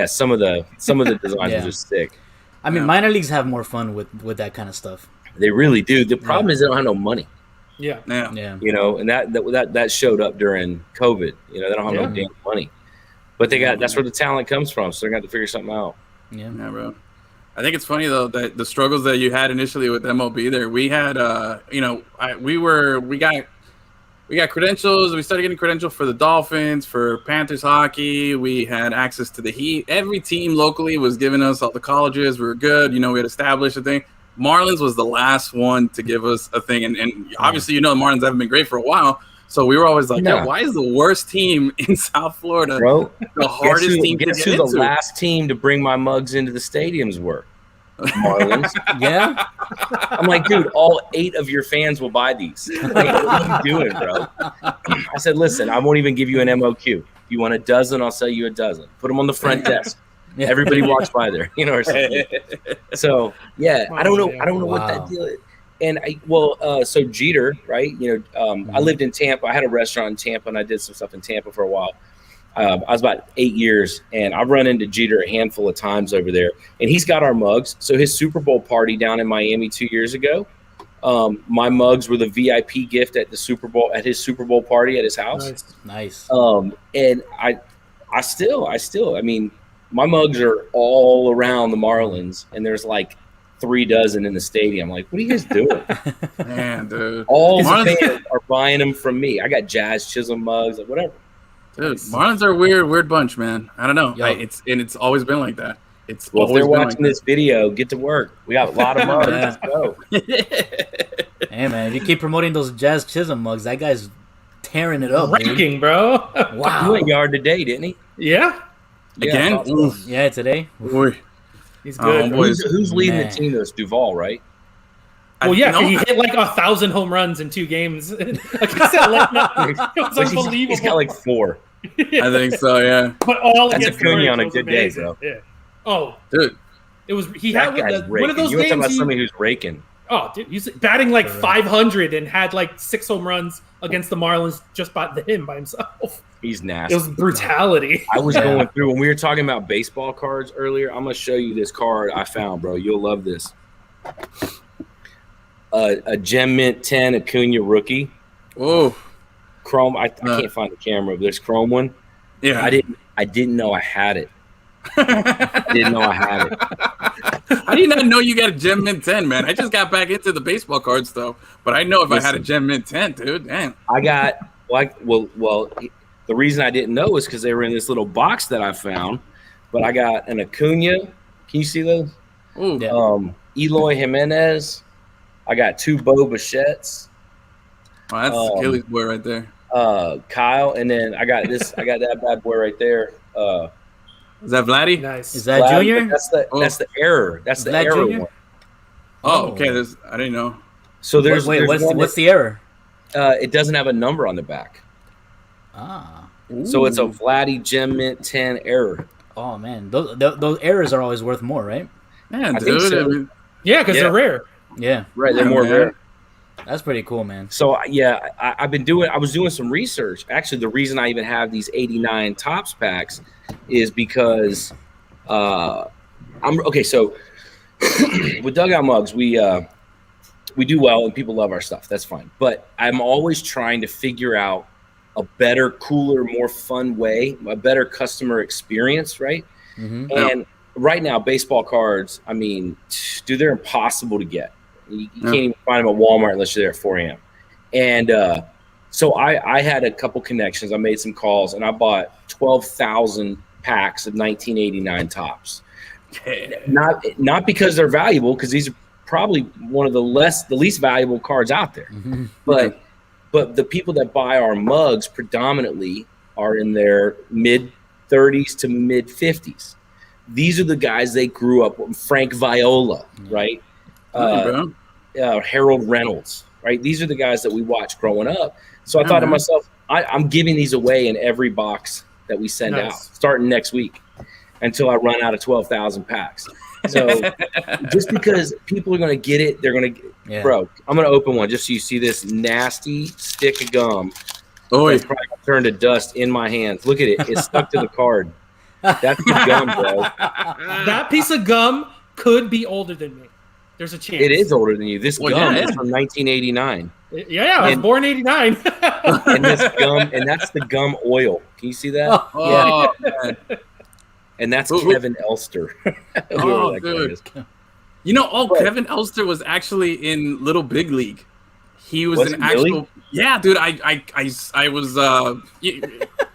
some of the designs were just sick. I mean, minor leagues have more fun with that kind of stuff. They really do. The problem is they don't have no money. Yeah. And that showed up during COVID. They don't have no damn money. But that's where the talent comes from. So they're going to figure something out. Yeah, bro. I think it's funny though that the struggles that you had initially with MLB there, we had we got credentials. We started getting credentials for the Dolphins, for Panthers hockey. We had access to the Heat. Every team locally was giving us all the colleges. We were good. We had established a thing. Marlins was the last one to give us a thing. And obviously, the Marlins haven't been great for a while. So we were always like, why is the worst team in South Florida the hardest team to get into? Guess who the last team to bring my mugs into the stadiums were? Marlins. Yeah. I'm like, dude, all 8 of your fans will buy these. Like, what are you doing, bro? I said, listen, I won't even give you an MOQ. If you want a dozen, I'll sell you a dozen. Put them on the front desk. Everybody walks by there, or something. So I don't know what that deal is. And so Jeter, right? I lived in Tampa. I had a restaurant in Tampa, and I did some stuff in Tampa for a while. I was about 8 years, and I've run into Jeter a handful of times over there. And he's got our mugs. So his Super Bowl party down in Miami 2 years ago, my mugs were the VIP gift at his Super Bowl party at his house. Nice. And I still, my mugs are all around the Marlins, and there's like 3 dozen in the stadium. Like, what are you guys doing? Man, dude. All the fans are buying them from me. I got Jazz Chisholm mugs, like whatever. Dude, Marlins are a weird bunch, man. I don't know. It's always been like that. If they're watching this video, get to work. We got a lot of mugs. Let's go. Hey, man, if you keep promoting those Jazz Chisholm mugs, that guy's tearing it up. Ranking, bro. Wow. He went yard today, didn't he? Yeah. Again? Yeah, today. Boy. He's good. Who's leading the team? That's Duvall, right? Well, he hit like 1,000 home runs in 2 games. Like I said, it was unbelievable. He's got like 4. I think so, yeah. But all that's against Acuna on a good day, bro. Yeah. Oh, dude, it was. He had one of those games. Talking about somebody who's raking. Oh, dude, he's batting like 500 and had like 6 home runs against the Marlins just by himself. He's nasty. It was brutality. I was going through when we were talking about baseball cards earlier. I'm gonna show you this card I found, bro. You'll love this. A Gem Mint 10 Acuna rookie. Oh, chrome. I can't find the camera, but there's chrome one. Yeah, I didn't know I had it. Didn't know I had it. I did not know you got a Gem Mint 10, man. I just got back into the baseball cards though, but I know if I had a Gem Mint 10, dude, damn. I got the reason I didn't know is because they were in this little box that I found. But I got an Acuna. Can you see those? Ooh. Yeah. Eloy Jimenez. I got 2 Bo Bichettes. Oh, that's Achilles boy right there. Kyle, and then I got this. I got that bad boy right there. Is that Vladdy? Nice. Is that Vlad, Junior? That's the error. That's the Vlad error Jr.? one. Oh, okay. I didn't know. So there's Wait, there's what's the error? it doesn't have a number on the back. Ah. So it's a Vladdy Gem Mint 10 error. Oh man, those errors are always worth more, right? Man, I think dude. so. I mean, Yeah, because they're rare. Yeah, Right, they're Yeah, more man. rare. that's pretty cool, man. So yeah, I was doing some research. Actually, the reason I even have these 89 Tops packs is because I'm okay. So with Dugout Mugs, we do well and people love our stuff. That's fine. But I'm always trying to figure out a better, cooler, more fun way, a better customer experience, right? Mm-hmm. And right now, baseball cards, I mean, dude, they're impossible to get. You can't even find them at Walmart unless you're there at 4 a.m. And so I had a couple connections. I made some calls, and I bought 12,000 packs of 1989 Tops. Not because they're valuable, because these are probably one of the least valuable cards out there. Mm-hmm. But the people that buy our mugs predominantly are in their mid 30s to mid 50s. These are the guys they grew up with. Frank Viola, right? Harold Reynolds, right? These are the guys that we watched growing up. So I thought to myself, I'm giving these away in every box that we send out, starting next week, until I run out of 12,000 packs. So just because people are going to get it, they're going to bro, I'm going to open one just so you see this nasty stick of gum. Oh, it's probably going to turn to dust in my hands. Look at it. It's stuck to the card. That's the gum, bro. That piece of gum could be older than me. There's a chance. It is older than you. This gum is from 1989. Yeah, I was born 89. And this gum, and that's the gum oil. Can you see that? Oh, man. And that's Kevin Elster. Oh, dude. You know, Kevin Elster was actually in Little Big League. He was an actual. Really? Yeah, dude. I was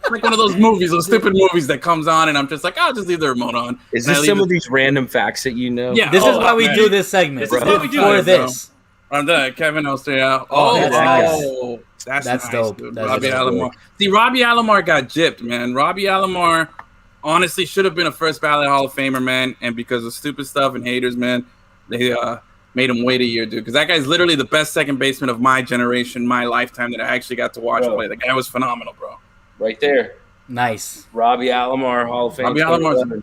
like one of those movies, those stupid movies that comes on, and I'm just like, I'll just leave the remote on. Is this some of these random facts that you know? Yeah. This is why we do this segment. This is why we do for this. I'm done. Kevin Elster. Yeah. That's nice. That's nice, dope. Dude. That's Robbie Alomar. See, Robbie Alomar got gypped, man. Robbie Alomar honestly should have been a first ballot Hall of Famer, man. And because of stupid stuff and haters, man, they made him wait a year, dude. Because that guy's literally the best second baseman of my generation, my lifetime, that I actually got to watch play. The guy was phenomenal, bro. Right there. Nice. Robbie Alomar, Hall of Fame. Robbie Alomar.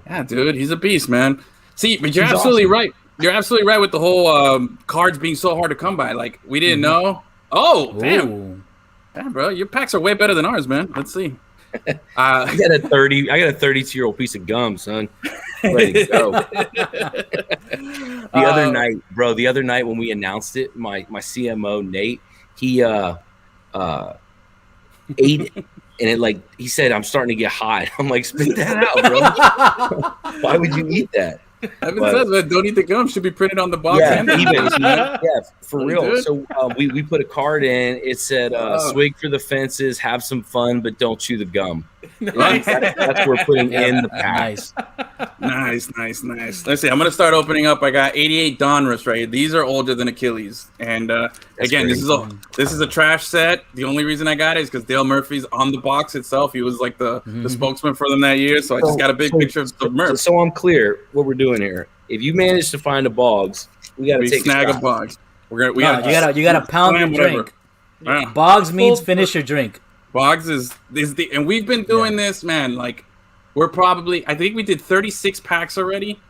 Yeah, dude, he's a beast, man. See, but you're absolutely right. You're absolutely right with the whole cards being so hard to come by. Like, we didn't know. Oh, damn. Ooh. Damn, bro. Your packs are way better than ours, man. Let's see. I got a 32-year-old piece of gum, son. Ready to go. The other night when we announced it, my CMO Nate, he ate it, and it he said, "I'm starting to get hot." I'm like, spit that out, bro. Why would you eat that? Evan says that don't eat the gum should be printed on the box. For real. So we put a card in. It said, "Swig for the fences, have some fun, but don't chew the gum." Nice. That's what we're putting in the pack. Nice. Let's see. I'm gonna start opening up. I got 88 Donruss right here. These are older than Achilles, and again, this is a trash set. The only reason I got it is because Dale Murphy's on the box itself. He was like the spokesman for them that year, so I just got a big picture of Murph. So I'm clear what we're doing here. If you manage to find a Boggs, we got to take snag a Boggs. You gotta pound your drink. Yeah. Boggs means finish your drink. Boggs is the, and we've been doing this, man. Like, we're probably, I think we did 36 packs already.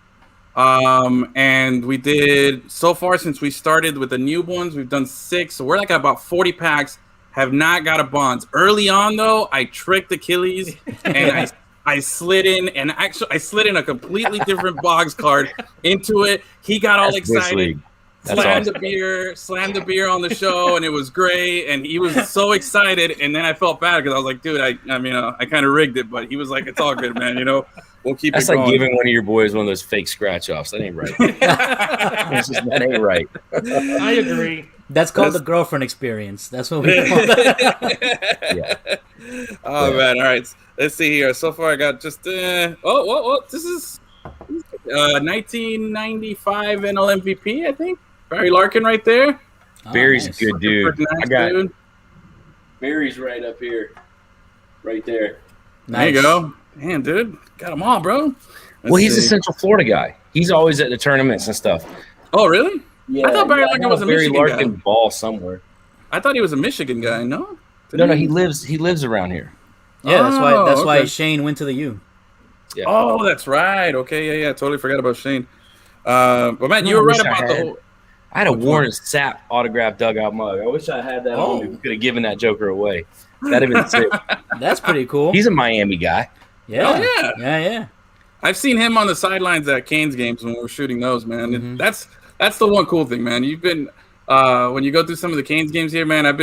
And we did, so far since we started with the new ones, we've done 6. So we're like at about 40 packs, have not got a Bonds. Early on, though, I tricked Achilles, and I slid in, and actually I slid in a completely different Boggs card into it. He got all excited. Slammed the beer on the show, and it was great. And he was so excited. And then I felt bad because I was like, dude, I kind of rigged it. But he was like, it's all good, man. We'll keep it going. That's like giving one of your boys one of those fake scratch offs. That ain't right. That ain't right. I agree. That's called the girlfriend experience. That's what we call it. Yeah. Oh, man. All right. Let's see here. So far, I got just this is 1995 NL MVP, I think. Barry Larkin right there. Barry's a good dude. Barry's right up here. Right there. There you go. Damn, dude. Got them all, bro. Well, he's a Central Florida guy. He's always at the tournaments and stuff. Oh, really? Yeah. I thought Barry Larkin was a Barry Michigan Larkin guy. ball somewhere. I thought he was a Michigan guy. No? No, he lives around here. Yeah, that's why okay. Shane went to the U. Yeah. Oh, that's right. Okay, yeah. Totally forgot about Shane. But man, you were right about the whole. I had a Warren Sapp autographed dugout mug. I wish I had that on me. We could have given that joker away. That'd have been sick. That's pretty cool. He's a Miami guy. Yeah. Oh, yeah. Yeah. I've seen him on the sidelines at Canes games when we were shooting those, man. Mm-hmm. That's the one cool thing, man. You've been when you go through some of the Canes games here, man. I've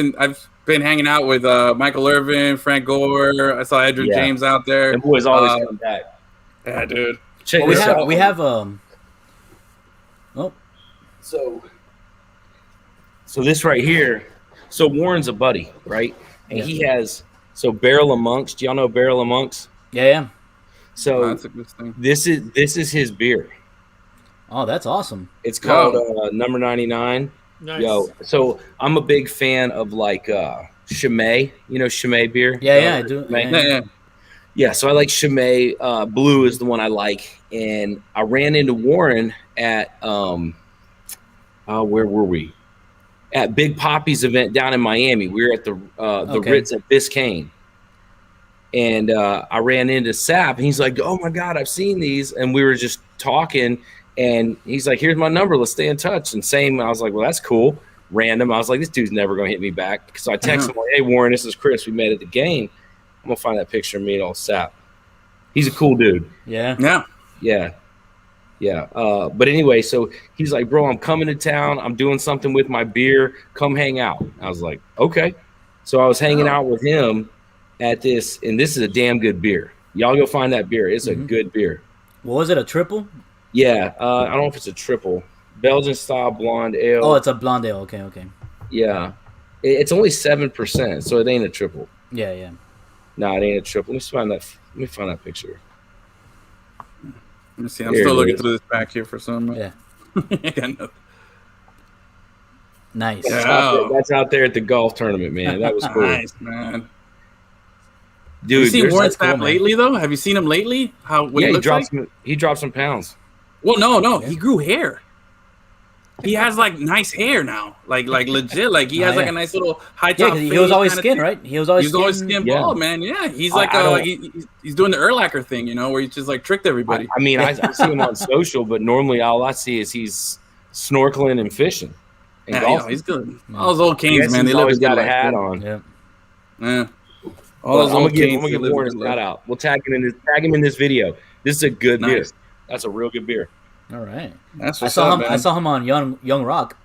been hanging out with Michael Irvin, Frank Gore. I saw Edric James out there. The boys always come back. Yeah, dude. Check Well, this out. we have So this right here. So Warren's a buddy, right? And he has Barrel of Monks. Do y'all know Barrel of Monks? Yeah. So That's a good thing. this is his beer. Oh, that's awesome. It's called Number 99. Nice. Yo, so I'm a big fan of like Chimay. You know Chimay beer? Yeah, I do. Chimay? Yeah. Yeah, so I like Chimay. Blue is the one I like. And I ran into Warren at where were we? At Big Poppy's event down in Miami. We were at the Ritz at Biscayne. And I ran into Sapp, and he's like, "Oh my God, I've seen these." And we were just talking, and he's like, "Here's my number. Let's stay in touch." And same, I was like, "Well, that's cool." Random. I was like, "This dude's never gonna hit me back." So I texted him like, "Hey Warren, this is Kris. We met at the game. I'm gonna find that picture of me and old Sapp. He's a cool dude." Yeah. Yeah. But anyway, so he's like, "Bro, I'm coming to town. I'm doing something with my beer. Come hang out." I was like, "Okay." So I was hanging out with him at this, and this is a damn good beer. Y'all go find that beer. It's a good beer. What was it? A triple? Yeah. I don't know if it's a triple. Belgian style blonde ale. Oh, it's a blonde ale. Okay. Yeah. It's only 7%, so it ain't a triple. Yeah. Nah, it ain't a triple. Let me find that picture. Let me see. I'm still looking through this back here for some. Yeah. I got nothing. Nice. Yeah. That's out there at the golf tournament, man. That was cool. Nice, man. Dude, Have you seen Warren that's cool, Sapp man. lately, though? Have you seen him lately? He dropped some pounds. Well, no. He grew hair. He has like nice hair now, like legit. Like he has like a nice little high Yeah, top. 'cause he was always skin, right? He was always skin bald, man. Yeah, he's like he's doing the Urlacher thing, you know, where he just like tricked everybody. I mean, I see him on social, but normally all I see is he's snorkeling and fishing. And golfing. He's good. All those old Canes, man, they always live got a hat on. Yeah. All those I'm old Canes. gonna give Warren a shout out. We'll tag him in this video. This is a good beer. Nice. That's a real good beer. All right. That's I what's saw up, him. man. I saw him on Young Rock.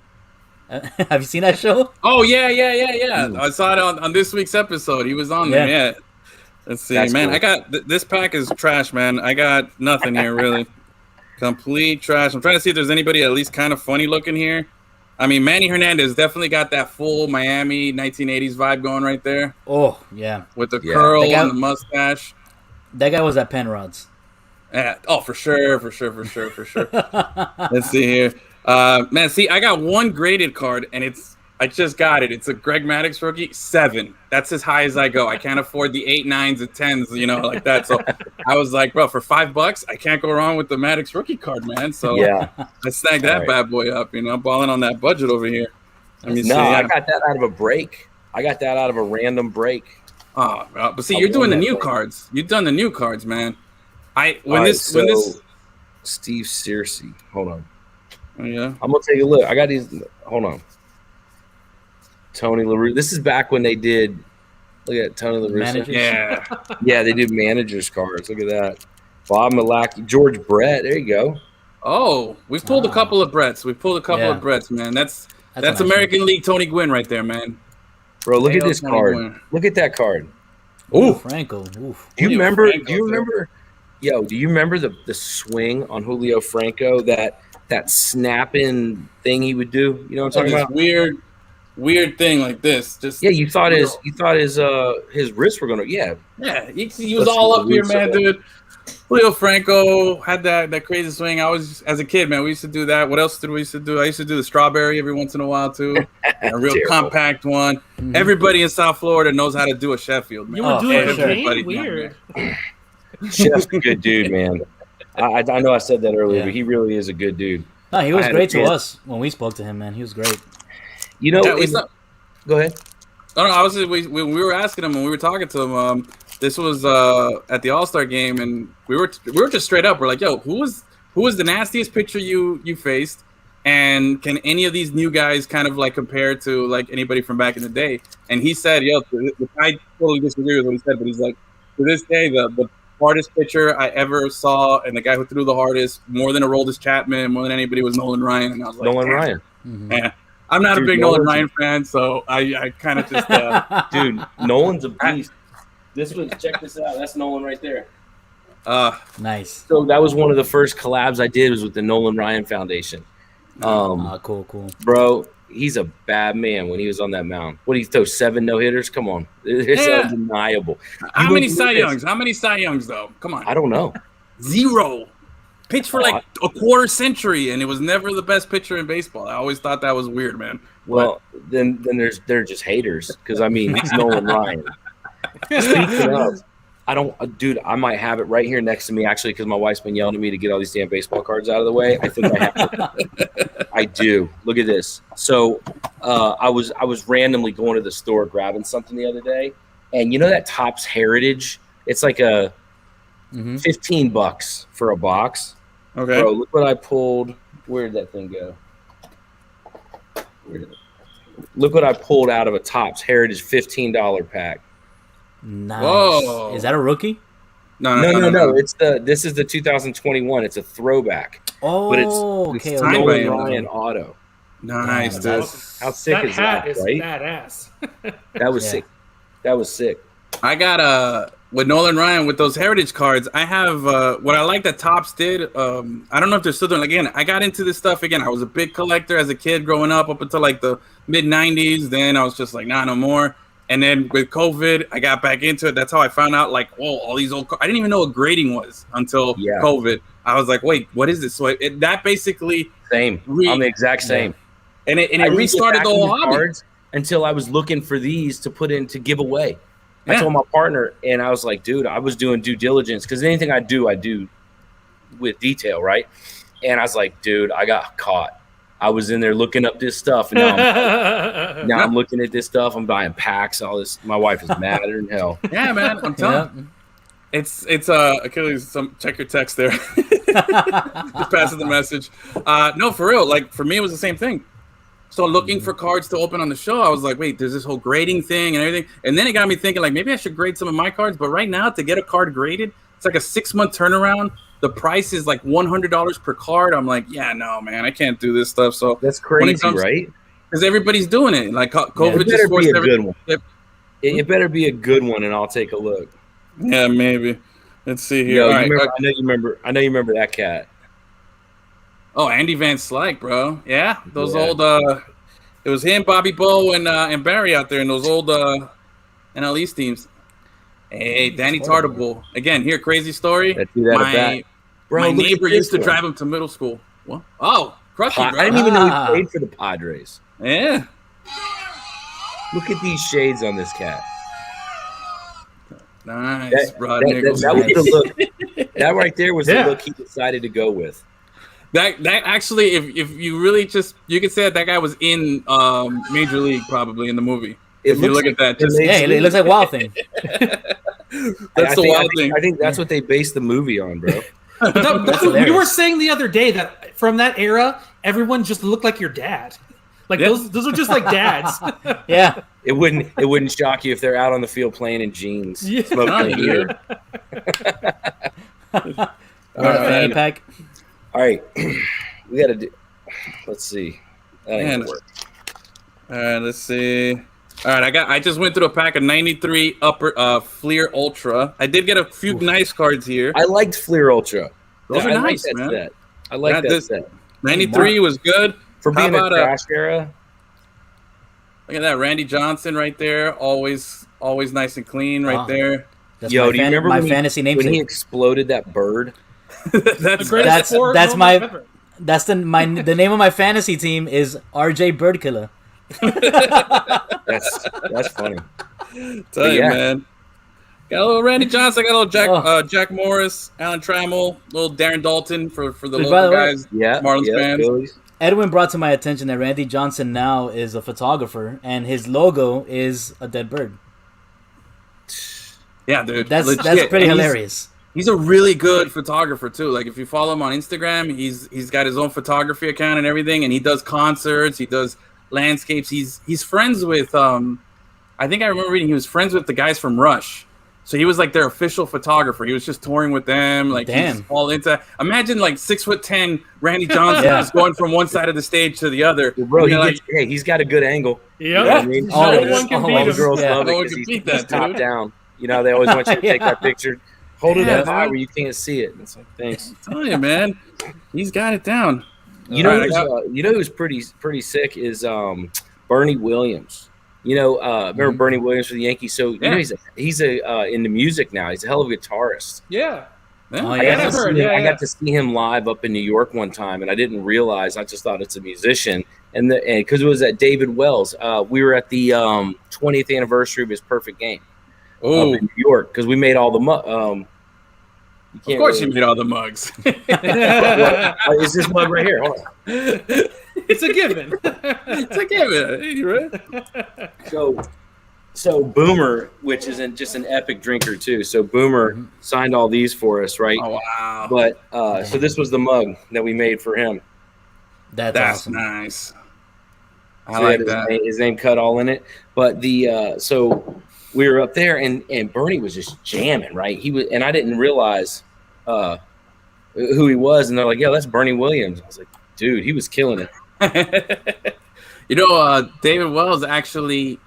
Have you seen that show? Oh yeah. I saw it on this week's episode. He was on there. Yeah. Let's see, That's man. cool. I got this pack is trash, man. I got nothing here really. Complete trash. I'm trying to see if there's anybody at least kind of funny looking here. I mean, Manny Hernandez definitely got that full Miami 1980s vibe going right there Oh yeah. with the curl The guy- and the mustache. That guy was at Penrod's. Yeah. Oh, for sure. Let's see here. Man, see, I got one graded card, and I just got it. It's a Greg Maddux rookie, 7. That's as high as I go. I can't afford the 8, 9s, and 10s, you know, like that. So I was like, bro, for $5, I can't go wrong with the Maddux rookie card, man. So I snagged that bad boy up. You know, I'm balling on that budget over here. Let me see. I got that out of a break. I got that out of a random break. Oh, but see, you're doing the new cards. You've done the new cards, man. When this Steve Searcy. Hold on. Oh, yeah. I'm gonna take a look. I got these. Hold on. Tony LaRue. This is back when they did. Look at Tony LaRue. Managers? Yeah. Yeah, they did managers cards. Look at that. Bob Malaki, George Brett. There you go. Oh, we've pulled a couple of Bretts. We've pulled a couple Yeah. of Bretts, man. That's a nice American League Tony Gwynn right there, man. Bro, look at Hey, this Tony card. Gwynn. Look at that card. Ooh, Franco. Oof. Do you Julio remember? Franco, Do you remember? Yo, do you remember the swing on Julio Franco? That snapping thing he would do. You know what I'm Like talking this about? weird thing like this. Just Yeah, you thought his wrists were gonna. Yeah, he was all up here, man, dude. Julio Franco had that crazy swing. I was as a kid, man. We used to do that. What else did we used to do? I used to do the strawberry every once in a while too. A real compact one. Mm-hmm. Everybody in South Florida knows how to do a Sheffield. Man. You were doing cocaine? Weird. Chef's a good dude, man. I know I said that earlier, but he really is a good dude. No, he was great to us when we spoke to him, man. He was great. You know, go ahead. No, I was we were asking him when we were talking to him. This was at the All-Star game, and we were just straight up. We're like, "Yo, who was the nastiest pitcher you faced? And can any of these new guys kind of like compare to like anybody from back in the day?" And he said, "Yo, I totally disagree with what he said, but he's like, to this day, the hardest pitcher I ever saw, and the guy who throw the hardest, more than Aroldis Chapman, more than anybody, was Nolan Ryan." And I was like, Nolan Ryan. Mm-hmm. Yeah. I'm not a big Nolan Ryan fan, so I kind of just dude, Nolan's a beast. Check this out. That's Nolan right there. Nice. So that was one of the first collabs I did was with the Nolan Ryan Foundation. Cool. Bro, he's a bad man when he was on that mound. What, he throw 7 no-hitters? Come on. It's undeniable. How many Cy Youngs? How many Cy Youngs, though? Come on. I don't know. 0. Pitched for like a quarter century, and it was never the best pitcher in baseball. I always thought that was weird, man. Well, then they're just haters because, I mean, it's Nolan Ryan. Speaking of, I might have it right here next to me actually because my wife's been yelling at me to get all these damn baseball cards out of the way. I think I have it. I do. Look at this. So I was randomly going to the store grabbing something the other day, and you know that Topps Heritage? It's like a $15 for a box. Okay. Bro, look what I pulled. Where did that thing go? Look what I pulled out of a Topps Heritage $15 pack. Nice. Whoa. Is that a rookie? No. This is the 2021. It's a throwback. Oh, but it's Nolan Ryan auto. Nice, dude. How sick is that? That is right? badass. That was sick. That was sick. I got with Nolan Ryan with those heritage cards. I have what I like that Topps did. I don't know if they're still doing. Again, I got into this stuff again. I was a big collector as a kid growing up until like the mid '90s. Then I was just like, nah, no more. And then with COVID, I got back into it. That's how I found out, like, whoa, all these old cards. I didn't even know what grading was until COVID. I was like, wait, what is this? So that basically same. I'm the exact same. And it restarted the whole hobby. Until I was looking for these to put in to give away. I told my partner, and I was like, dude, I was doing due diligence because anything I do with detail, right? And I was like, dude, I got caught. I was in there looking up this stuff, and now I'm looking at this stuff. I'm buying packs, all this. My wife is madder than hell. Yeah, man, I'm telling you. It's Achilles, check your text there. Just passing the message. No, for real. Like, for me, it was the same thing. So looking for cards to open on the show, I was like, wait, there's this whole grading thing and everything. And then it got me thinking, like, maybe I should grade some of my cards. But right now, to get a card graded, it's like a 6-month turnaround. The price is like $100 per card. I'm like, yeah, no, man, I can't do this stuff. So that's crazy, right? Because everybody's doing it. Like COVID just forced everything. It better be a good one, and I'll take a look. Yeah, maybe. Let's see here. Yo, I know you remember that cat. Oh, Andy Van Slyke, bro. Yeah, those old. It was him, Bobby Bowe, and Barry out there in those old NL East teams. Hey, Danny Tartabull. Again, here, crazy story. My neighbor used to drive him to middle school. What? Oh, crush it, bro. I didn't even know he played for the Padres. Yeah. Look at these shades on this cat. Nice, bro. That was the look. That right there was the look he decided to go with. That actually, if you really you could say that guy was in Major League probably in the movie. If you look at that, it looks like Wild Thing. That's the Wild Thing. I think that's what they based the movie on, bro. We were saying the other day that from that era, everyone just looked like your dad. Like those are just like dads. Yeah. It wouldn't shock you if they're out on the field playing in jeans, smoking a beer. All right, pack. All right, we got to do. Let's see. That ain't gonna work. All right, let's see. All right, I just went through a pack of 93 upper Fleer Ultra. I did get a few nice cards here. I liked Fleer Ultra. Those are nice, man. Set. I like that set. 93 was good. For being a crash era. Look at that, Randy Johnson right there. Always nice and clean right there. That's Yo, my, do you remember my when fantasy when he namesake. exploded that bird? The greatest sport That's moment my ever. that's the name of my fantasy team is RJ Birdkiller. That's funny. Tell you, yeah. man. Got a little Randy Johnson, got a little Oh. Jack Morris, Alan Trammell, little Darren Dalton for the By local the way, guys, Yeah, Marlins fans. Phillies. Edwin brought to my attention that Randy Johnson now is a photographer, and his logo is a dead bird. Yeah, dude. That's legit. pretty And hilarious. He's a really good photographer too. Like if you follow him on Instagram, he's got his own photography account and everything, and he does concerts, he does landscapes. He's friends with I think I remember reading he was friends with the guys from Rush. So he was like their official photographer. He was just touring with them. Like he's all into. Imagine like 6'10" Randy Johnson just going from one side of the stage to the other. Well, bro, And he's got a good angle. Yep. You know what I mean? No one can Oh, beat All the him. girls Yeah. love No it one because can he's beat that, top dude. down. You know, they always want you to take that picture. Hold it Yeah, up high dude. where you can't see it. It's like, thanks. I'm telling you, man, he's got it down. You know, All right, you know who's pretty sick is Bernie Williams. You know, remember Bernie Williams for the Yankees? So you know he's into music now. He's a hell of a guitarist. Yeah. Oh, I yeah. got to see him live up in New York one time, and I didn't realize. I just thought it's a musician, and because it was at David Wells. We were at the 20th anniversary of his Perfect Game up in New York because we made all the Of course, you made all the mugs. Is this mug right here? Hold on. It's a given. It's a given. Right? So Boomer, which isn't just an epic drinker too. So Boomer signed all these for us, right? Oh wow, But so this was the mug that we made for him. That's awesome. nice. I So like he had that. his name cut all in it. But the so we were up there and Bernie was just jamming, right? He was, and I didn't realize who he was, and they're like, "Yeah, that's Bernie Williams." I was like, "Dude, he was killing it." You know, David Wells actually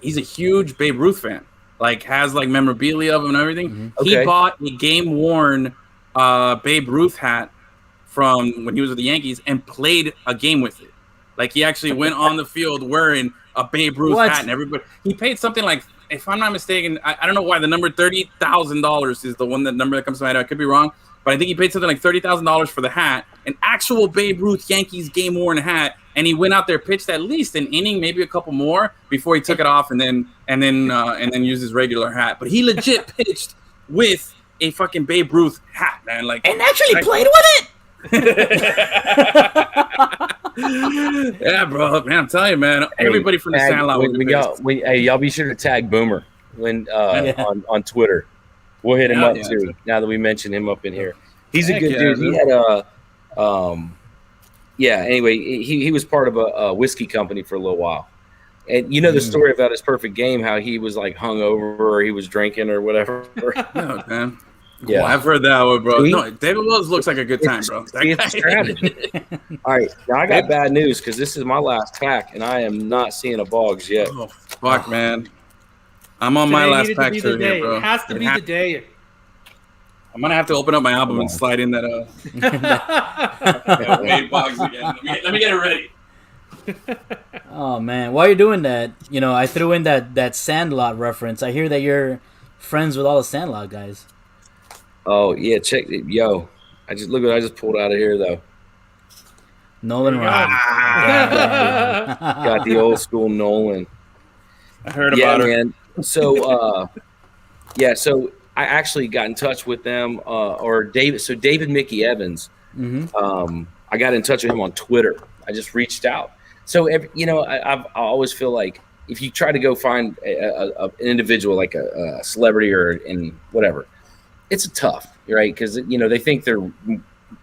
he's a huge Babe Ruth fan. Like has like memorabilia of him and everything. He Okay. bought a game worn Babe Ruth hat from when he was with the Yankees and played a game with it. Like he actually went on the field wearing a Babe Ruth hat, and everybody he paid something like, if I'm not mistaken, I don't know why the number $30,000 is the number that comes to my head. I could be wrong, but I think he paid something like $30,000 for the hat, an actual Babe Ruth Yankees game worn hat, and he went out there, pitched at least an inning, maybe a couple more before he took it off, and then used his regular hat. But he legit pitched with a fucking Babe Ruth hat, man. Like, And actually played with it. Yeah, bro, man, I'm telling you, man. Everybody from the Sandlot would be pissed. Y'all be sure to tag Boomer when on Twitter. We'll hit him up too. Now that we mentioned him up in here, he's a good dude. He had anyway, he was part of a whiskey company for a little while, and you know the story about his Perfect Game, how he was like hungover or he was drinking or whatever. No, man. Yeah, Well, I've heard that one, bro. No, David Wells looks like a good time, bro. All right, now I got bad news because this is my last pack, and I am not seeing a Boggs yet. Oh, fuck, man. I'm on my Today last needed to pack be too the day. here, bro. It has to be the day. I'm gonna have to open up my album and slide in that Wade Boggs again. Let me get it ready. Oh man, while you're doing that, you know, I threw in that Sandlot reference. I hear that you're friends with all the Sandlot guys. Oh yeah, check it, yo! I just look what I just pulled out of here though. Nolan Ryan. Got the old school Nolan. I heard about her. Man. So so I actually got in touch with them, or David. So David Mickey Evans. I got in touch with him on Twitter. I just reached out. So I always feel like if you try to go find an individual like a celebrity or in whatever, it's tough, right? Because they think they're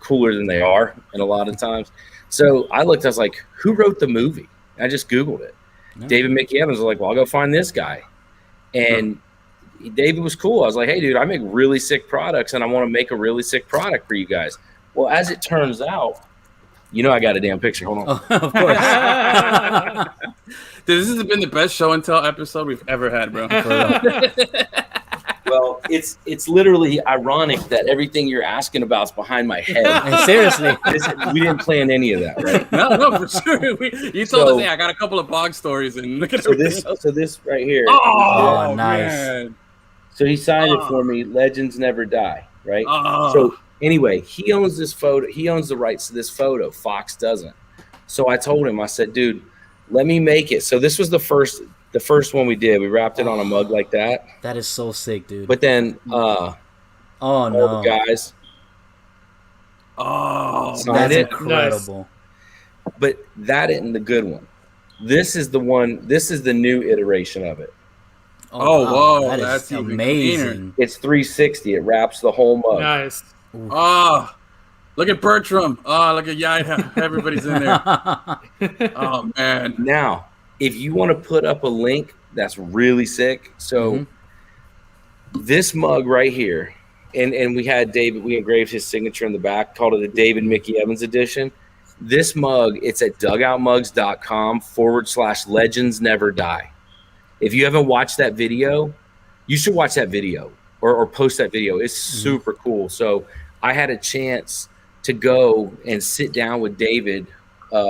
cooler than they are, and a lot of times. So I looked. I was like, who wrote the movie? I just Googled it. David Mickey Evans was like, well, I'll go find this guy, and David was cool. I was like, hey, dude, I make really sick products, and I want to make a really sick product for you guys. Well, as it turns out, I got a damn picture. Hold on. Of course. Dude, this has been the best show and tell episode we've ever had, bro. Well, it's literally ironic that everything you're asking about is behind my head. Seriously. We didn't plan any of that, right? No, for sure. You told us, hey, I got a couple of Bog stories, and look at everything else. So this right here. Oh, nice. man. So he signed it for me. Legends never die, right? Oh. So anyway, he owns this photo. He owns the rights to this photo. Fox doesn't. So I told him, I said, dude, let me make it. So this was the first one we did. We wrapped it on a mug like that. That is so sick, dude. But then oh all no, the guys. Oh, that's it. incredible. But that isn't the good one. This is the one. This is the new iteration of it. Oh, wow. whoa, That is that's even amazing. cleaner. It's 360. It wraps the whole mug. Nice. Oh, look at Bertram. Oh, look at Yaida. Everybody's in there. Oh, man. Now, if you want to put up a link, that's really sick. So this mug right here, and we had David, we engraved his signature in the back, called it the David Mickey Evans edition. This mug, it's at dugoutmugs.com/legends never die. If you haven't watched that video, you should watch that video or post that video. It's super cool. So I had a chance to go and sit down with David.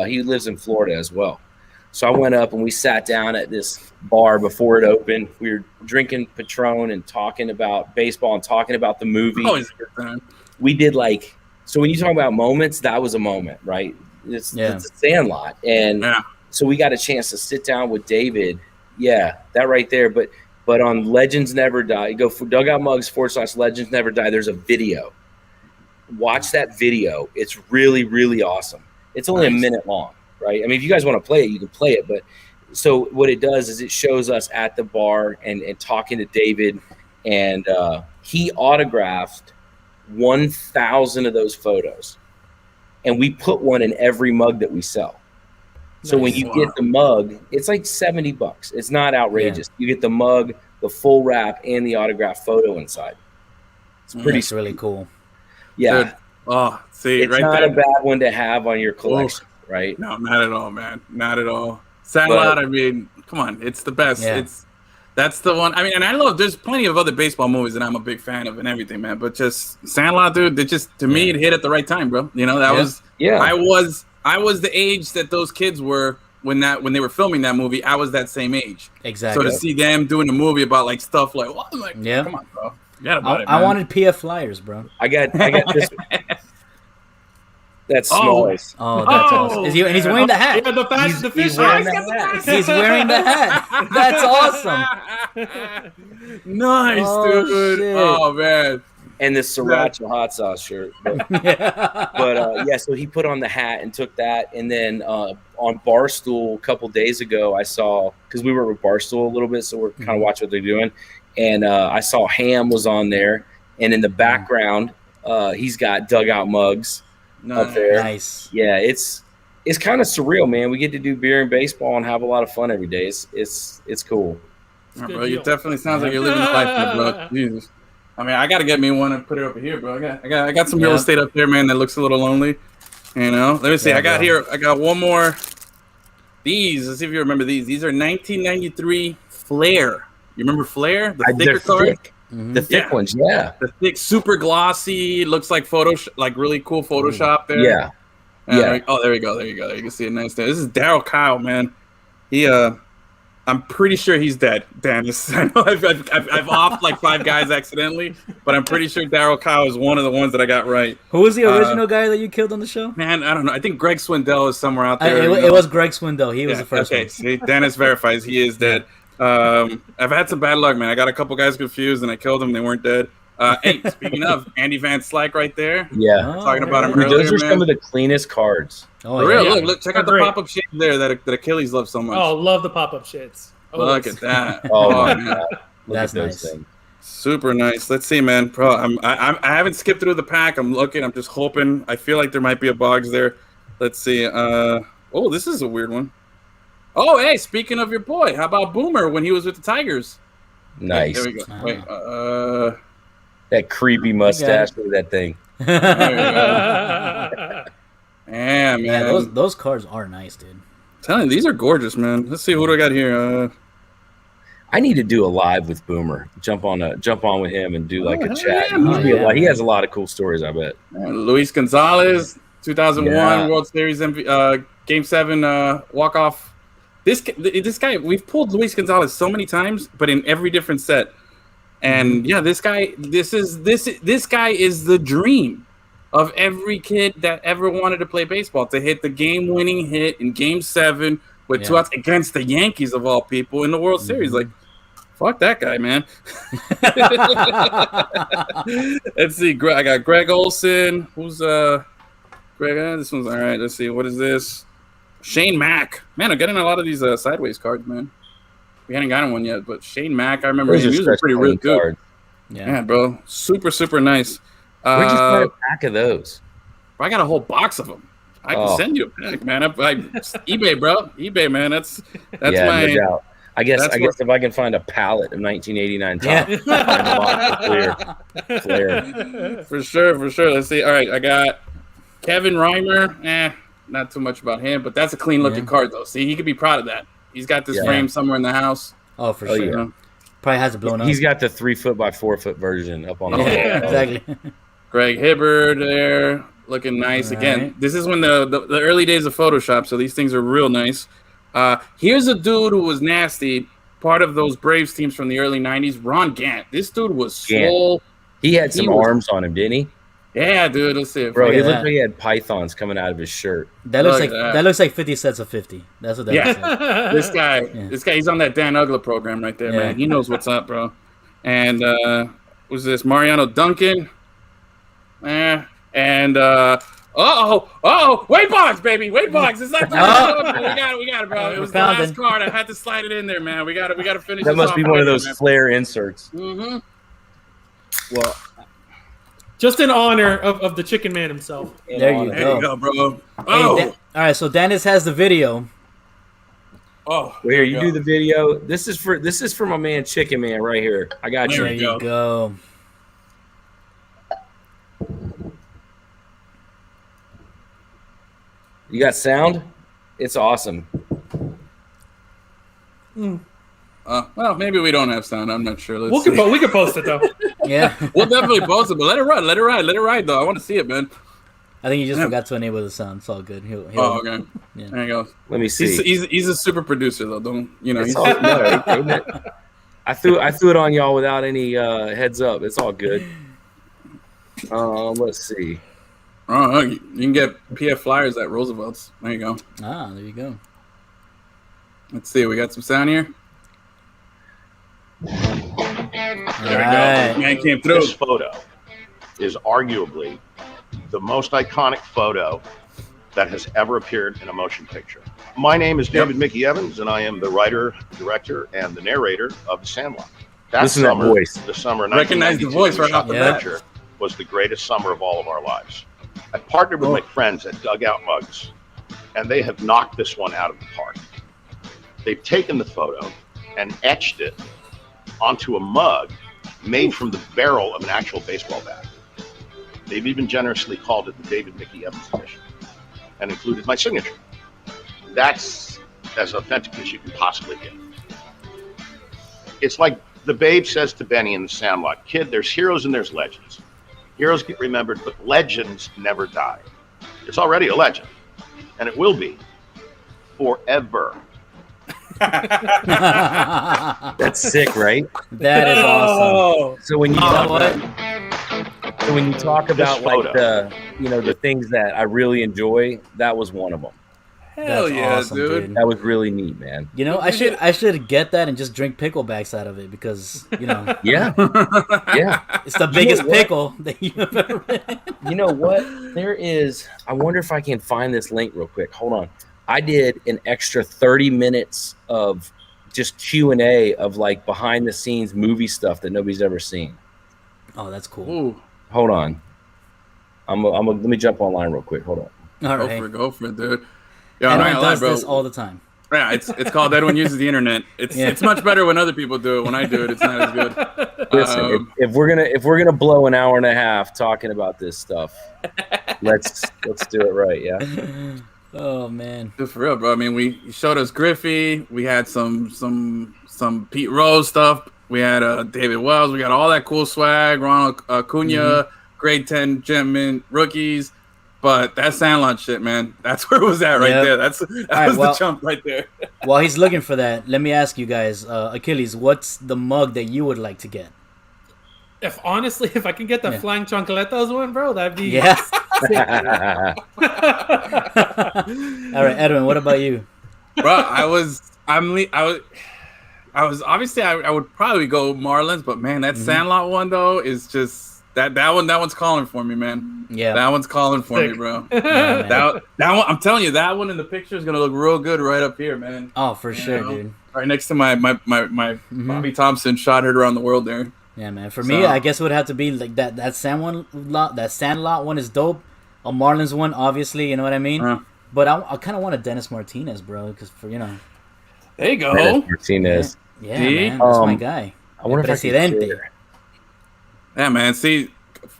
He lives in Florida as well. So I went up and we sat down at this bar before it opened. We were drinking Patron and talking about baseball and talking about the movie. Always a good time. We did so when you talk about moments, that was a moment, right? It's a Sandlot. And so we got a chance to sit down with David. Yeah, that right there. But on Legends Never Die, go for Dugout Mugs /Legends Never Die. There's a video. Watch that video. It's really, really awesome. It's only a minute long, right? I mean, if you guys want to play it, you can play it. But so what it does is it shows us at the bar and talking to David, and he autographed 1,000 of those photos, and we put one in every mug that we sell. So when you get the mug, it's like $70. It's not outrageous. You get the mug, the full wrap, and the autographed photo inside. It's pretty really cool. Yeah. Good. Oh, see, it's right not there. a bad one to have on your collection, right? No, not at all, man. Not at all. Sandlot, I mean, come on. It's the best. Yeah. That's the one. I mean, and I love, there's plenty of other baseball movies that I'm a big fan of and everything, man. But just Sandlot, dude, to me, it hit at the right time, bro. You know, that was, I was the age that those kids were when they were filming that movie. I was that same age. Exactly. So to see them doing a movie about like stuff like, what? I'm like, come on, bro. Forget about it, man. I wanted PF Flyers, bro. I got this. That's Smalls. Oh, that's awesome. And he's wearing the hat. Yeah, the fish. He's wearing the hat. That's awesome. Nice, dude. Shit. Oh, man. And this sriracha hot sauce shirt. But so he put on the hat and took that. And then on Barstool a couple days ago, I saw, because we were with Barstool a little bit, so we're kind of watching what they're doing. And I saw Ham was on there. And in the background, he's got Dugout Mugs up there. Nice. Yeah, it's kind of surreal, man. We get to do beer and baseball and have a lot of fun every day. It's cool. Yeah, bro, you definitely sounds like you're living the life, bro. Jesus. I mean, I gotta get me one and put it over here, bro. I got some real estate up there, man, that looks a little lonely. You know, let me see. I got one more. These. Let's see if you remember these. These are 1993 Flair. You remember Flair? The thicker card. The thick ones, yeah. The thick, super glossy. Looks like like really cool Photoshop there. Yeah. Oh, there we go. There you go. You can see it nice there. This is Daryl Kyle, man. He I'm pretty sure he's dead. Dennis. I know I've offed like 5 guys accidentally, but I'm pretty sure Daryl Kyle is one of the ones that I got right. Who was the original guy that you killed on the show? Man, I don't know. I think Greg Swindell is somewhere out there. It was Greg Swindell. He was the first one. Okay, see, Dennis verifies he is dead. I've had some bad luck, man. I got a couple guys confused and I killed them. They weren't dead. Hey, speaking of Andy Van Slyke right there. Yeah. Talking about him Dude, earlier, those are man. some of the cleanest cards. Oh, For real, yeah. look, check out the pop-up shades there that Achilles loves so much. Oh, love the pop-up shits. Look at that. Oh, my man. God. That's those nice. things. Super nice. Let's see, man. I haven't skipped through the pack. I'm looking. I'm just hoping. I feel like there might be a Boggs there. Let's see. Oh, this is a weird one. Oh, hey, speaking of your boy, how about Boomer when he was with the Tigers? Nice. There we go. Wait, that creepy mustache. Look at that thing. yeah, man. Yeah, those cards are nice, dude. I'm telling you, these are gorgeous, man. Let's see what do I got here. I need to do a live with Boomer. Jump on with him and do like a chat. Yeah, he has a lot of cool stories, I bet. Luis Gonzalez, 2001 World Series Game 7 walk-off. This guy, we've pulled Luis Gonzalez so many times, but in every different set. And yeah, this guy is the dream of every kid that ever wanted to play baseball, to hit the game-winning hit in Game 7 with 2 outs against the Yankees of all people in the World Series. Like, fuck that guy, man. Let's see. I got Greg Olson. Who's Greg? This one's all right. Let's see. What is this? Shane Mack. Man, I'm getting a lot of these sideways cards, man. We hadn't gotten one yet, but Shane Mack, I remember he was pretty real good. Yeah, bro. Super, super nice. Where'd you find a pack of those? I got a whole box of them. I can send you a pack, man. eBay, bro. eBay, man. That's my. No doubt. I guess if I can find a pallet of 1989 top, Flair. For sure. Let's see. All right, I got Kevin Reimer. Not too much about him, but that's a clean looking card though. See, he could be proud of that. He's got this frame somewhere in the house. Oh, for sure. Yeah. Probably has it blown up. He's got the 3 foot by 4 foot version up on the wall. Exactly. Greg Hibbard there, looking nice. Again, this is when the early days of Photoshop, so these things are real nice. Here's a dude who was nasty, part of those Braves teams from the early 90s, Ron Gant. This dude was swole. He had some arms on him, didn't he? Yeah, dude. Let's see. Bro, he looked like he had pythons coming out of his shirt. That looks like 50 sets of 50. That's what that looks like. This guy, he's on that Dan Ugla program right there, man. He knows what's up, bro. And who's this? Mariano Duncan. Wait, Boggs, baby. Wait, Boggs. It's not we got it, bro. It was the last card. I had to slide it in there, man. We got to finish. That must be one of those Flair inserts. Mm-hmm. Well, just in honor of the Chicken Man himself. There you go, bro. All right, so Dennis has the video. Oh, here you do the video. This is for my man Chicken Man right here. I got you. There you go. You got sound? It's awesome. Well, maybe we don't have sound. I'm not sure. We can post it though. Yeah, we'll definitely post it. But let it ride. Though I want to see it, man. I think you just forgot to enable the sound. It's all good. Okay. Yeah. There you go. Let me see. He's a super producer though. Don't you know? I threw it on y'all without any heads up. It's all good. Let's see. Oh, you can get PF Flyers at Roosevelt's. There you go. There you go. Let's see. We got some sound here. There we go. Man came through. This photo is arguably the most iconic photo that has ever appeared in a motion picture. My name is David Mickey Evans, and I am the writer, director, and the narrator of The Sandlot. Listen to that voice. The summer recognize the voice right off the bat. Was the greatest summer of all of our lives. I partnered with my friends at Dugout Mugs, and they have knocked this one out of the park. They've taken the photo and etched it onto a mug made from the barrel of an actual baseball bat. They've even generously called it the David Mickey Evans edition and included my signature. That's as authentic as you can possibly get. It's like the Babe says to Benny in The Sandlot, kid, there's heroes and there's legends. Heroes get remembered, but legends never die. It's already a legend, and it will be forever. That's sick, right? That is awesome. So when you talk about like the things that I really enjoy, that was one of them. Hell yeah, awesome, dude. That was really neat, man. You know, I should get that and just drink picklebacks out of it because, you know. Yeah. It's the biggest pickle that you've ever read. You know what? There is, I wonder if I can find this link real quick. Hold on. I did an extra 30 minutes of just Q&A of like behind the scenes movie stuff that nobody's ever seen. Oh, that's cool. Ooh. Hold on. Let me jump online real quick. Hold on. All right. Go for it, dude. Yeah, Edwin does this all the time. Yeah, it's called Edwin uses the internet. It's much better when other people do it. When I do it, it's not as good. Listen, if we're gonna blow an hour and a half talking about this stuff, let's do it right. Yeah. Oh man. Just for real, bro. I mean, we showed us Griffey. We had some Pete Rose stuff. We had David Wells. We got all that cool swag. Ronald Acuna, grade 10 gentlemen, rookies. But that Sandlot shit, man, that's where it was at right there. That was the jump right there. While he's looking for that, let me ask you guys, Achilles, what's the mug that you would like to get? If I can get the flying chancletas one, bro, that'd be Yeah. All right, Edwin, what about you? Bro, I was obviously I would probably go Marlins, but man, that Sandlot one though is just that one's calling for me, man. Yeah, that one's calling for me, bro. Yeah, that one, I'm telling you, that one in the picture is gonna look real good right up here, man. Oh, for sure, dude. Right next to my Bobby Thompson shot heard around the world there. Yeah, man. For me, I guess it would have to be like that Sandlot one is dope. A Marlins one, obviously, you know what I mean. But I kind of want a Dennis Martinez, bro, because for there you go, Dennis Martinez. Yeah, man, that's my guy. I wonder if I see that. Yeah, man. See,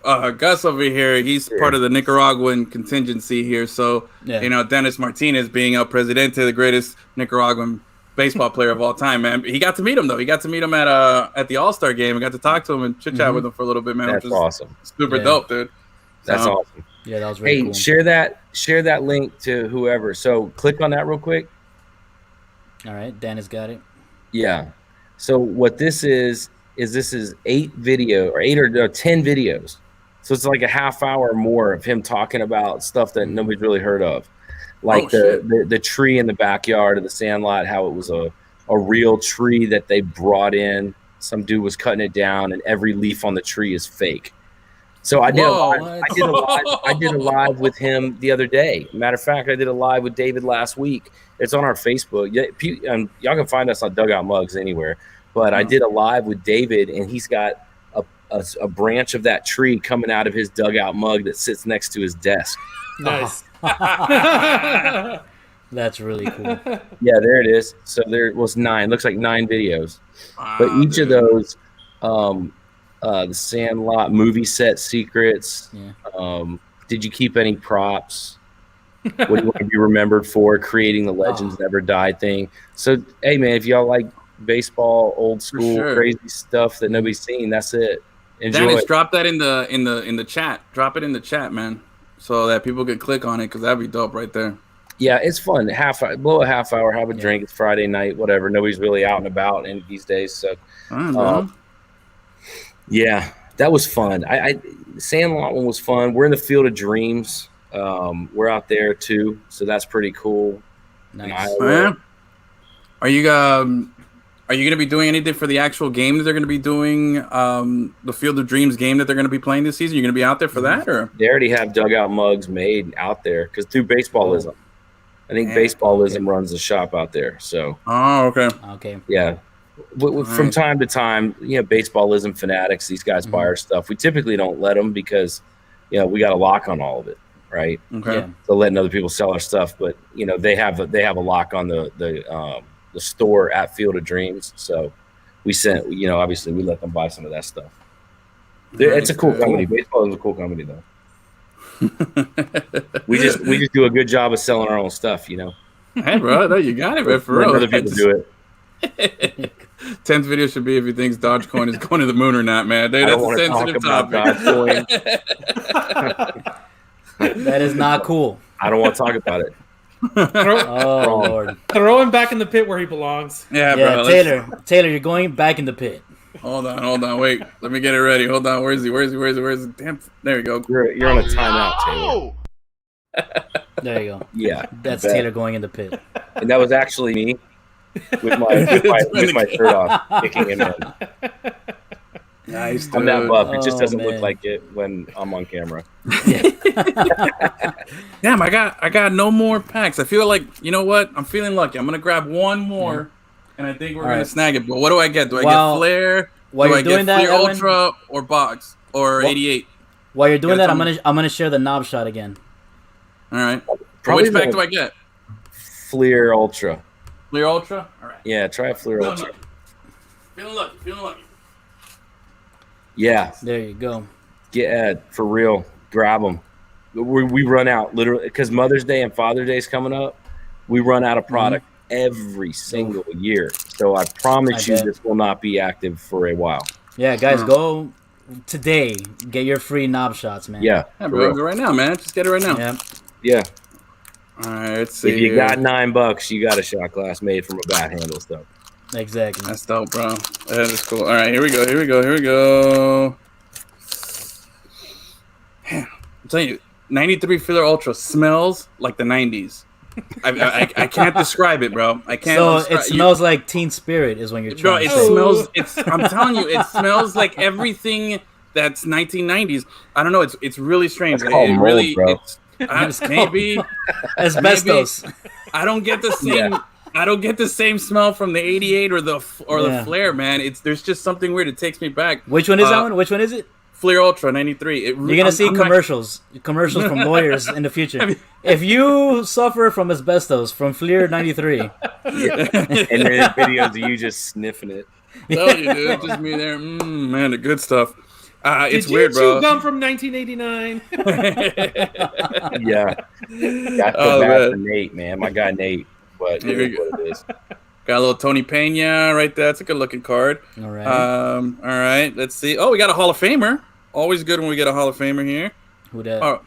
Gus over here, he's part of the Nicaraguan contingency here. So, Dennis Martinez being El Presidente, the greatest Nicaraguan baseball player of all time, man. He got to meet him, though. He got to meet him at the All-Star game. We got to talk to him and chit-chat with him for a little bit, man. That's awesome. Super dope, dude. That's awesome. Yeah, that was really cool. Share that link to whoever. So click on that real quick. All right, Dan has got it. Yeah. So what this is 8 or 10 videos. So it's like a half hour or more of him talking about stuff that nobody's really heard of. Like the tree in the backyard of the Sandlot, how it was a real tree that they brought in. Some dude was cutting it down and every leaf on the tree is fake. So I did a live with him the other day. Matter of fact, I did a live with David last week. It's on our Facebook. Y'all can find us on Dugout Mugs anywhere. But I did a live with David, and he's got a branch of that tree coming out of his dugout mug that sits next to his desk. Nice. That's really cool. Yeah, there it is. So there was 9. Looks like 9 videos. Wow, but each of those, the Sandlot movie set secrets. Yeah. Did you keep any props? What do you want to be remembered for? Creating the Legends Never Die thing. So, hey, man, if y'all like baseball, old school, crazy stuff that nobody's seen, that's it. Enjoy. Dennis, drop that in the chat. Drop it in the chat, man, so that people could click on it, because that'd be dope right there. Yeah, it's fun. Blow a half hour, have a drink. It's Friday night, whatever. Nobody's really out and about in these days, so yeah, that was fun. The Sandlot one was fun. We're in the Field of Dreams. We're out there too, so that's pretty cool. Nice. Are you going to be doing anything for the actual game that they're going to be doing? The Field of Dreams game that they're going to be playing this season. You're going to be out there for that, or they already have Dugout Mugs made out there because through Baseballism. I think Baseballism runs the shop out there. So. Oh, okay. Okay. Yeah. From time to time, Baseballism fanatics, these guys buy our stuff. We typically don't let them because, we got a lock on all of it, right? Okay. Yeah. So letting other people sell our stuff, but they have a lock on the store at Field of Dreams. So we sent, obviously we let them buy some of that stuff. It's a cool company. Baseball is a cool company though. we just do a good job of selling our own stuff, Hey, bro, you got it, man. For real. Other people do it. 10th video should be if he thinks Dogecoin is going to the moon or not, man. Dude, that's a sensitive topic. That is not cool. I don't want to talk about it. Lord. Throw him back in the pit where he belongs. Yeah, bro. Taylor, you're going back in the pit. Hold on. Wait. Let me get it ready. Hold on. Where is he? Damn. There you go. You're on a timeout, Taylor. There you go. Yeah. That's Taylor going in the pit. And that was actually me with my shirt off, kicking him in. Nice, dude. I'm that buff. It just doesn't look like it when I'm on camera. Damn, I got no more packs. I feel like, you know what? I'm feeling lucky. I'm gonna grab one more, and I think we're gonna snag it. But what do I get? Do I get Flair? Do I get Flair Ultra or Boggs or 88? While you're doing that, I'm gonna share the knob shot again. All right. Which pack do I get? Flair Ultra. Flair Ultra. All right. Yeah, try a Flair Ultra. Feeling lucky. Yeah. There you go. For real. Grab them. We run out literally because Mother's Day and Father's Day is coming up. We run out of product every single year. So I promise you this will not be active for a while. Yeah, guys, go today. Get your free knob shots, man. Yeah. Bro, go right now, man. Just get it right now. Yeah. All right, let's see. If you got $9, you got a shot glass made from a bat handle stuff. Exactly. That's dope, bro. That is cool. All right, here we go. I'm telling you, 93 Filler Ultra smells like the 90s. I can't describe it, bro. I can't. So it smells like Teen Spirit is when you're trying to say. Smells. I'm telling you, it smells like everything that's 1990s. I don't know. It's really strange. It's called mold, bro. Maybe asbestos. Maybe, I don't get the same. Yeah. I don't get the same smell from the 88 or the Flare, man. There's just something weird. It takes me back. Which one is that one? Which one is it? Fleer Ultra 93. You're gonna see commercials from lawyers in the future. If you suffer from asbestos from Fleer 93, and then videos of you just sniffing it. Tell you, dude, just me there. Man, the good stuff. It's weird, bro. Did you chew gum from 1989? Yeah. Got to back for Nate, man. My guy Nate. But here we go. What it is. Got a little Tony Pena right there. That's a good looking card. All right. All right. Let's see. Oh, we got a Hall of Famer. Always good when we get a Hall of Famer here. Who that? Oh,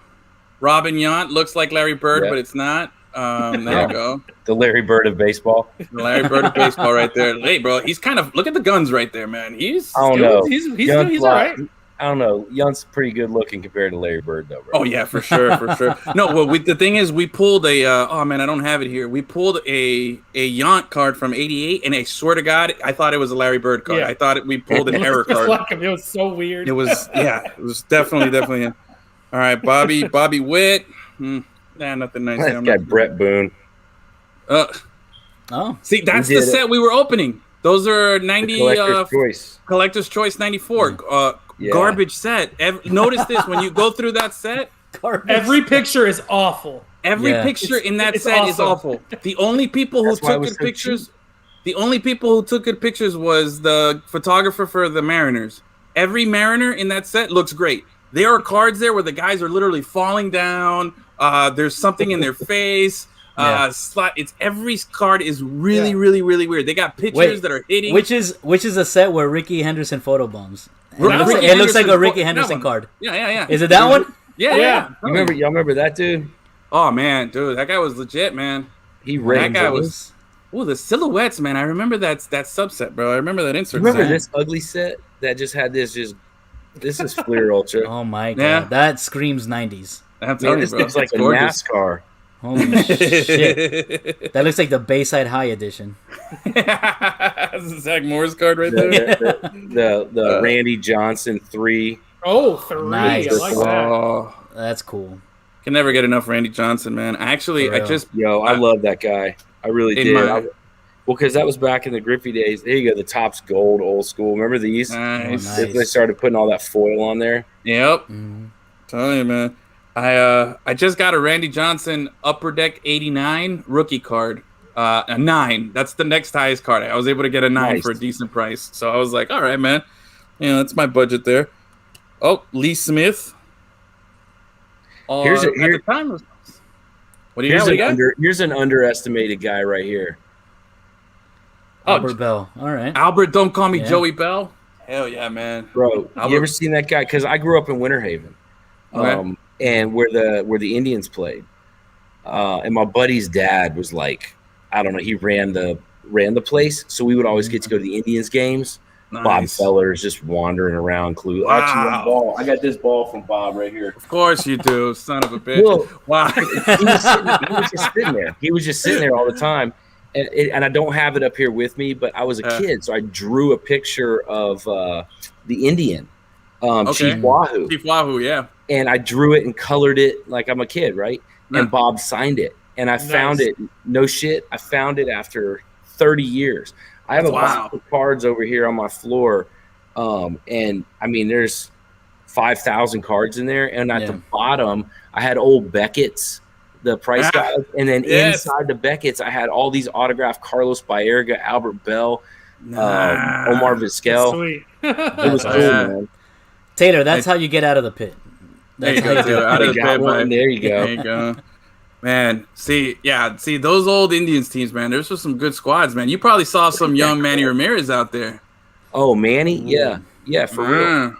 Robin Yount looks like Larry Bird, but it's not. There you go. The Larry Bird of baseball. The Larry Bird of baseball right there. Hey, bro, he's kind of look at the guns right there, man. He's I don't know. He's all right. I don't know. Yount's pretty good looking compared to Larry Bird, though, bro. Oh yeah, for sure. No, well, the thing is, we pulled a. Oh man, I don't have it here. We pulled a Yount card from '88, and I swear to God, I thought it was a Larry Bird card. Yeah. I thought we pulled an error card. Like him. It was so weird. It was it was definitely him. All right, Bobby Witt. Nah, nothing nice. That guy Brett Boone. See, that's the set we were opening. Those are 90 Collector's Choice 94. Garbage set. Notice this when you go through that set. Every picture is awful. Every picture in that set is awful. The only people who took good pictures, was the photographer for the Mariners. Every Mariner in that set looks great. There are cards there where the guys are literally falling down. There's something in their face. It's every card is really weird. They got pictures that are hitting. Which is a set where Ricky Henderson photobombs. It looks like a Ricky Henderson card. Yeah. Is it that one? Yeah. Y'all remember that dude? Oh man, dude, that guy was legit, man. That guy was. Oh, the silhouettes, man. I remember that subset, bro. I remember that insert. Remember this ugly set that just had this? This is Fleer Ultra. Oh my god, that screams 90s. This looks like a NASCAR. Holy shit! That looks like the Bayside High edition. That's a Zach Morris card right there. The Randy Johnson 3. Oh, 3. Nice. I like that. Oh, that's cool. Can never get enough Randy Johnson, man. I love that guy. I really did. Because that was back in the Griffey days. There you go. The Topps Gold, old school. Remember these? Nice. They started putting all that foil on there. Yep. Telling you, man. I just got a Randy Johnson Upper Deck 89 rookie card. A 9. That's the next highest card. I was able to get a 9 for a decent price. So I was like, all right, man. That's my budget there. Oh, Lee Smith. Here's an underestimated guy right here. Albert Bell. All right. Albert, don't call me Joey Bell. Hell yeah, man. Bro, you ever seen that guy? Because I grew up in Winter Haven. Okay. And where the Indians played. And my buddy's dad was like, I don't know, he ran the place. So we would always get to go to the Indians games. Nice. Bob Feller's just wandering around clueless. Wow. I got this ball from Bob right here. Of course you do, son of a bitch. Well, wow. He was just sitting there. He was just sitting there all the time. And I don't have it up here with me, but I was a kid, so I drew a picture of the Indian, Chief Wahoo. Chief Wahoo, yeah. And I drew it and colored it like I'm a kid, right? And Bob signed it. And I found it, no shit, I found it after 30 years. I have a box of cards over here on my floor. And, I mean, there's 5,000 cards in there. And at the bottom, I had old Beckett's, the price guys. And then inside the Beckett's, I had all these autographed Carlos Baerga, Albert Bell, Omar Vizquel. Sweet. It was cool, man. Taylor, that's how you get out of the pit. There you go, Taylor. Out of the pit, man. There you go. There you go. Man, see those old Indians teams, man. There's just some good squads, man. You probably saw some young Manny Ramirez out there. Oh, Manny? Yeah, for real.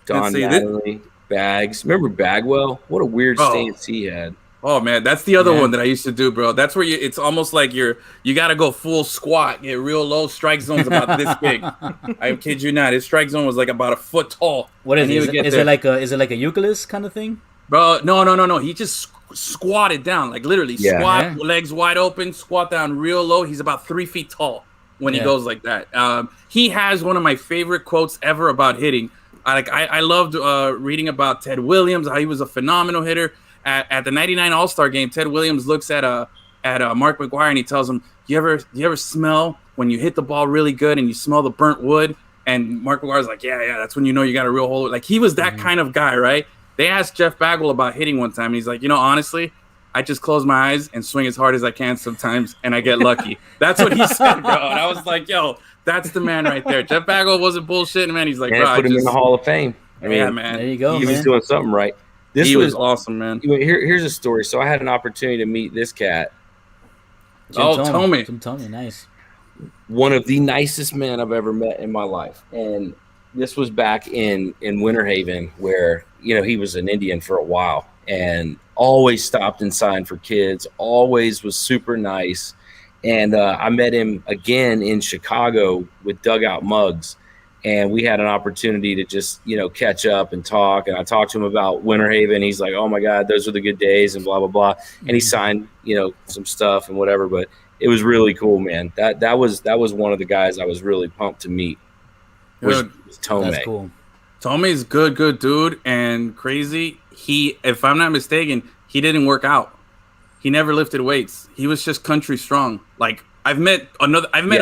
Don Natalie, Bags. Remember Bagwell? What a weird stance he had. Oh man, that's the other one that I used to do, bro. That's where it's almost like you got to go full squat, get real low. Strike zone's about this big. I kid you not. His strike zone was like about a foot tall. What is it? Is it like a Euclid kind of thing? Bro, no. He just squatted down, like literally squat, legs wide open, squat down real low. He's about 3 feet tall when he goes like that. He has one of my favorite quotes ever about hitting. I loved reading about Ted Williams, how he was a phenomenal hitter. At the '99 All-Star game, Ted Williams looks at Mark McGwire and he tells him, "You ever smell when you hit the ball really good and you smell the burnt wood?" And Mark McGwire's like, "Yeah, that's when you know you got a real hole." Like he was that kind of guy, right? They asked Jeff Bagwell about hitting one time, and he's like, honestly, I just close my eyes and swing as hard as I can sometimes, and I get lucky. That's what he said, bro. And I was like, yo, that's the man right there. Jeff Bagwell wasn't bullshitting, man. He's like, bro, put him in the Hall of Fame. I mean, yeah, man. There you go, he was doing something right. He was awesome, man. Here's a story. So I had an opportunity to meet this cat. Tommy. Jim Tommy, nice. One of the nicest men I've ever met in my life. And this was back in Winter Haven where, he was an Indian for a while and always stopped and signed for kids, always was super nice. And I met him again in Chicago with Dugout Mugs. And we had an opportunity to just, catch up and talk. And I talked to him about Winter Haven. He's like, oh, my God, those are the good days and blah, blah, blah. And he signed, some stuff and whatever. But it was really cool, man. That was one of the guys I was really pumped to meet. Was Tomei. That's cool. Tomei's good dude and crazy. He, if I'm not mistaken, he didn't work out. He never lifted weights. He was just country strong. Like I've met a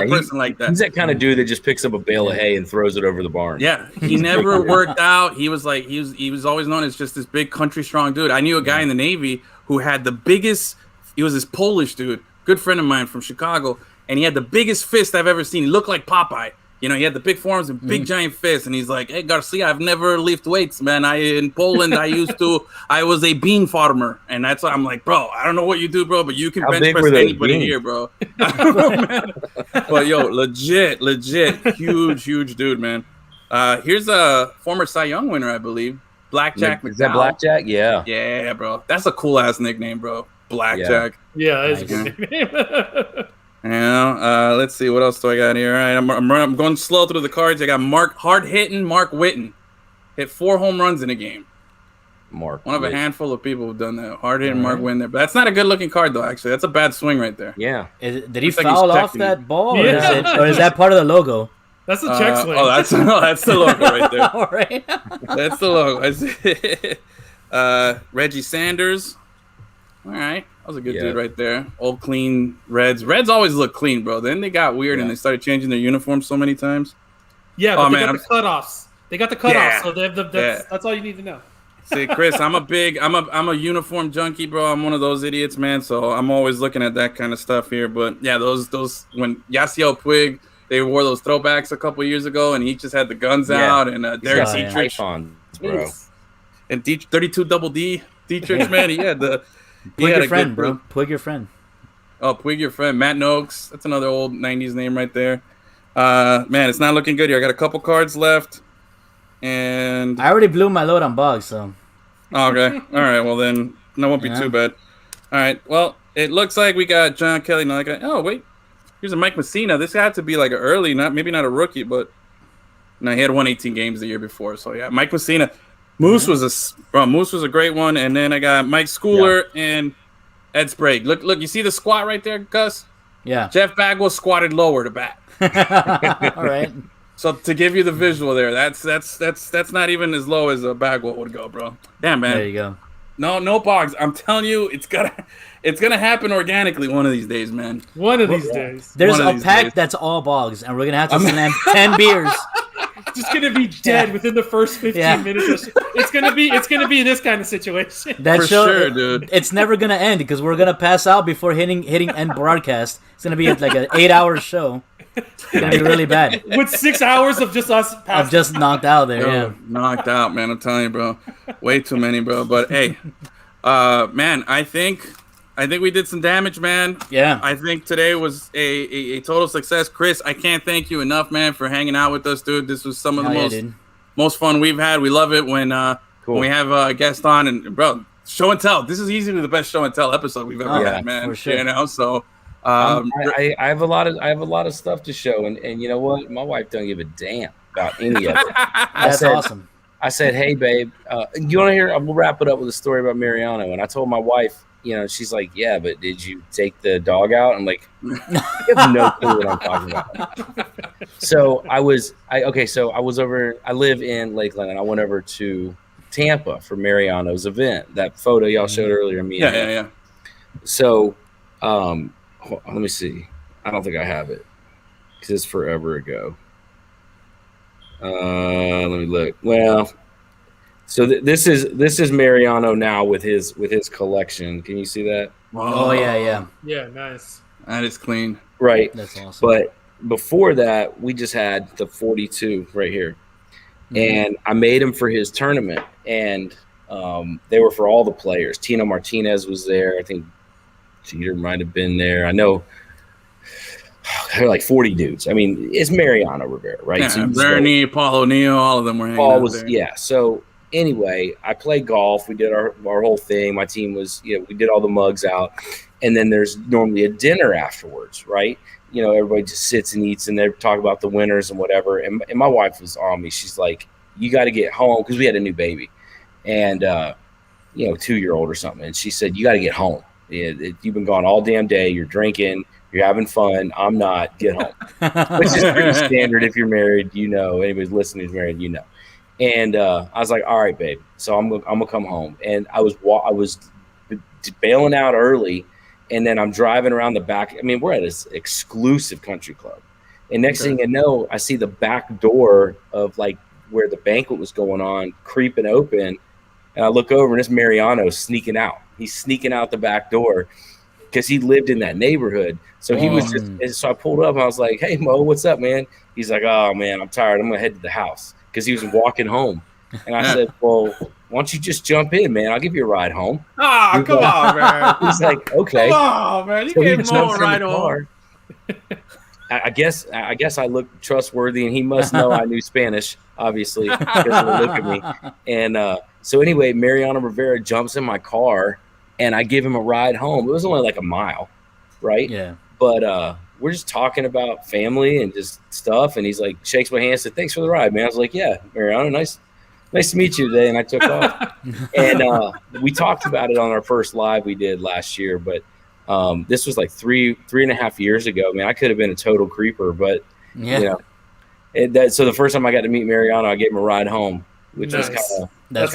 person like that. He's that kind of dude that just picks up a bale of hay and throws it over the barn. Yeah, he never worked out. He was like he was always known as just this big country strong dude. I knew a guy in the Navy who had the biggest. He was this Polish dude, good friend of mine from Chicago, and he had the biggest fist I've ever seen. He looked like Popeye. He had the big forearms and big giant fists, and he's like, "Hey, Garcia, I've never lifted weights, man. In Poland, I was a bean farmer, and that's what I'm like, bro. I don't know what you do, bro, but you can bench press anybody here, bro. I don't know, man. But yo, legit, huge dude, man. Here's a former Cy Young winner, I believe, Blackjack McDowell. Is that Blackjack? Yeah. Yeah, bro. That's a cool ass nickname, bro. Blackjack. Yeah, that is a good nickname. Yeah, let's see what else do I got here. All right, I'm going slow through the cards. I got hard hitting Mark Whitten, hit 4 home runs in a game. One of a handful of people who've done that. Hard hitting Mark Whitten there, but that's not a good looking card though. Actually, that's a bad swing right there. Yeah. Did he foul off that ball, or is that part of the logo? That's a check swing. Oh, that's the logo right there. All right. That's the logo. I see. Reggie Sanders. All right. That was a good dude right there. Old clean Reds. Reds always look clean, bro. Then they got weird and they started changing their uniforms so many times. Yeah, but they got the cutoffs. They got the cutoffs, so they have that's all you need to know. See, Chris, I'm a uniform junkie, bro. I'm one of those idiots, man. So I'm always looking at that kind of stuff here. But yeah, those when Yasiel Puig, they wore those throwbacks a couple years ago, and he just had the guns out, and Derek Dietrich, bro, and 32 Double D Dietrich, man. He had the. Puig your friend, bro. Puig your friend. Oh, Puig your friend. Matt Noakes. That's another old 90s name right there. Man, it's not looking good here. I got a couple cards left. And I already blew my load on Boggs, so. Okay. All right. Well, then that won't be too bad. All right. Well, it looks like we got John Kelly. Now, oh, wait. Here's a Mike Messina. This had to be like an early, maybe not a rookie, but no, he had won 18 games the year before. So, yeah, Mike Messina. Moose was a great one, and then I got Mike Schooler and Ed Sprague. Look! You see the squat right there, Gus? Yeah. Jeff Bagwell squatted lower to bat. All right. So to give you the visual there, that's not even as low as a Bagwell would go, bro. Damn, man. There you go. No Boggs. I'm telling you, it's gonna happen organically one of these days, man. One of these days. There's a pack that's all Boggs, and we're gonna have to slam 10 beers. Just gonna be dead within the first 15 minutes. It's gonna be this kind of situation. That For show, sure, dude. It's never gonna end because we're gonna pass out before hitting end broadcast. It's gonna be like an 8-hour show. It's gonna be really bad. With 6 hours of just us passing. I've just knocked out there. Yeah. Knocked out, man. I'm telling you, bro. Way too many, bro. But hey, man, I think we did some damage, man. Yeah. I think today was a total success. Chris, I can't thank you enough, man, for hanging out with us, dude. This was some of the most fun we've had. We love it when we have a guest on. And, bro, show and tell. This is easily the best show and tell episode we've ever had, man. For sure. You know, so I have a lot of stuff to show, and you know what? My wife don't give a damn about any of it. That's awesome. I said, hey, babe, you want to hear? We'll wrap it up with a story about Mariano. And I told my wife, you know, she's like, yeah, but did you take the dog out? I'm like, I have no clue what I'm talking about. So I live in Lakeland, and I went over to Tampa for Mariano's event. That photo y'all showed earlier. Yeah. So let me see. I don't think I have it because it's forever ago. Let me look. Well, so this is Mariano now with his collection. Can you see that? Oh yeah. Yeah, nice. That is clean. Right. That's awesome. But before that, we just had the 42 right here, and I made them for his tournament, and they were for all the players. Tino Martinez was there. I think Jeter might have been there. I know. There were like 40 dudes. I mean, it's Mariano Rivera, right? Yeah, So Bernie, Paul O'Neill, all of them were hanging out there. Yeah. So anyway, I played golf. We did our whole thing. My team was, we did all the mugs out. And then there's normally a dinner afterwards, right? You know, everybody just sits and eats and they talk about the winners and whatever. And my wife was on me. She's like, you got to get home, because we had a new baby and, 2-year-old or something. And she said, you got to get home. You've been gone all damn day. You're drinking. You're having fun. I'm not. Get home. Which is pretty standard if you're married. Anybody's listening who's married, And I was like, all right, babe. So I'm gonna come home. And I was bailing out early, and then I'm driving around the back. I mean, we're at this exclusive country club, and next thing you know, I see the back door of like where the banquet was going on creeping open, and I look over, and it's Mariano sneaking out. He's sneaking out the back door, because he lived in that neighborhood. So he was so I pulled up and I was like, hey, Mo, what's up, man? He's like, oh, man, I'm tired. I'm going to head to the house, because he was walking home. And I said, well, why don't you just jump in, man? I'll give you a ride home. Oh, come on, man. He's like, okay. Come on, man. You So gave he Mo jumps a in ride the home. car. I guess I look trustworthy, and he must know I knew Spanish, obviously, because he would look at me. And so anyway, Mariano Rivera jumps in my car, and I give him a ride home. It was only like a mile, right? Yeah. But we're just talking about family and just stuff. And he's like, shakes my hand, said, thanks for the ride, man. I was like, yeah, Mariano, nice to meet you today. And I took off. And we talked about it on our first live we did last year. But this was like three and a half years ago. Man, I could have been a total creeper. But, so the first time I got to meet Mariano, I gave him a ride home, which was kind of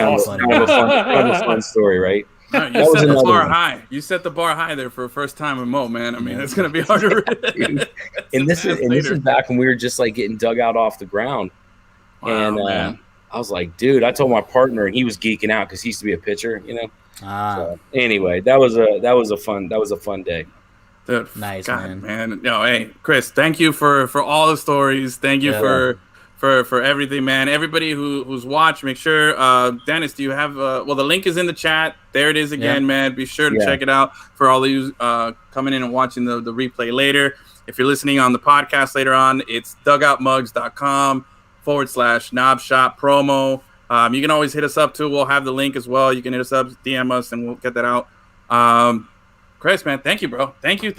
a fun story, right? You set the bar high. You set the bar high there for a first time with Mo, man. I mean, it's gonna be hard to. And this is back when we were just like getting dug out off the ground. Wow, and I was like, dude, I told my partner, and he was geeking out because he used to be a pitcher, So anyway, that was a fun day. Dude, nice, God, man. No, hey, Kris, thank you for all the stories. Thank you for everything, man. Everybody who's watched, make sure, Dennis, do you have the link is in the chat. There it is again, man. Be sure to check it out for all of you coming in and watching the replay later. If you're listening on the podcast later on, it's dugoutmugs.com/knob shop promo. You can always hit us up too. We'll have the link as well. You can hit us up, DM us, and we'll get that out. Kris, man, thank you, bro. Thank you,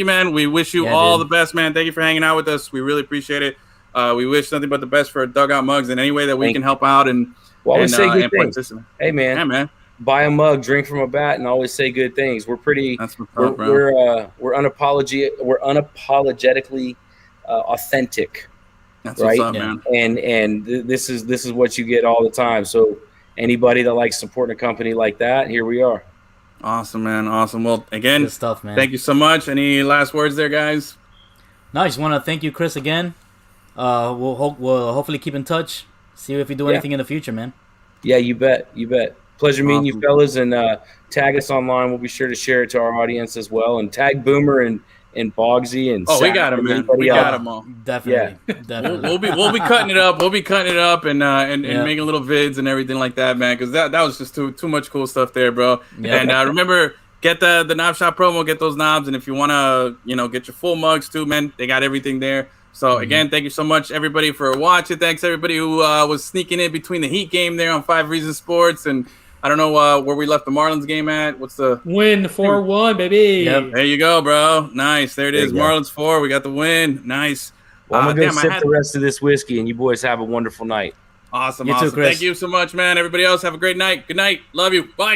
man. We wish you all the best, man. Thank you for hanging out with us. We really appreciate it. We wish nothing but the best for Dugout Mugs in any way that we can help out and always say good things. Participate. Hey, man. Yeah, man. Buy a mug, drink from a bat, and always say good things. We're pretty. That's what's up, bro. We're unapologetically authentic. That's right? What's up, man. And this is what you get all the time. So anybody that likes supporting a company like that, here we are. Awesome, man. Awesome. Well, again, good stuff, man. Thank you so much. Any last words there, guys? No, I just want to thank you, Kris, again. We'll hopefully keep in touch. See if we do anything in the future, man. Yeah, you bet. Pleasure meeting you, fellas, and tag us online. We'll be sure to share it to our audience as well, and tag Boomer and Boggsy and we got him, man. We got him all. Definitely. We'll be cutting it up. We'll be cutting it up and making little vids and everything like that, man. Because that was just too much cool stuff there, bro. Yeah. And remember, get the Knob Shop promo. Get those knobs, and if you want to, get your full mugs too, man. They got everything there. So, again, thank you so much, everybody, for watching. Thanks, everybody who was sneaking in between the Heat game there on 5 Reasons Sports and I don't know where we left the Marlins game at. What's the win 4-1, baby? Yep. There you go, bro. Nice. There it There is. you go. Marlins 4. We got the win. Nice. Well, I'm going to go sip I had... the rest of this whiskey, and you boys have a wonderful night. Awesome. You too, Awesome. Kris. Thank you so much, man. Everybody else, have a great night. Good night. Love you. Bye.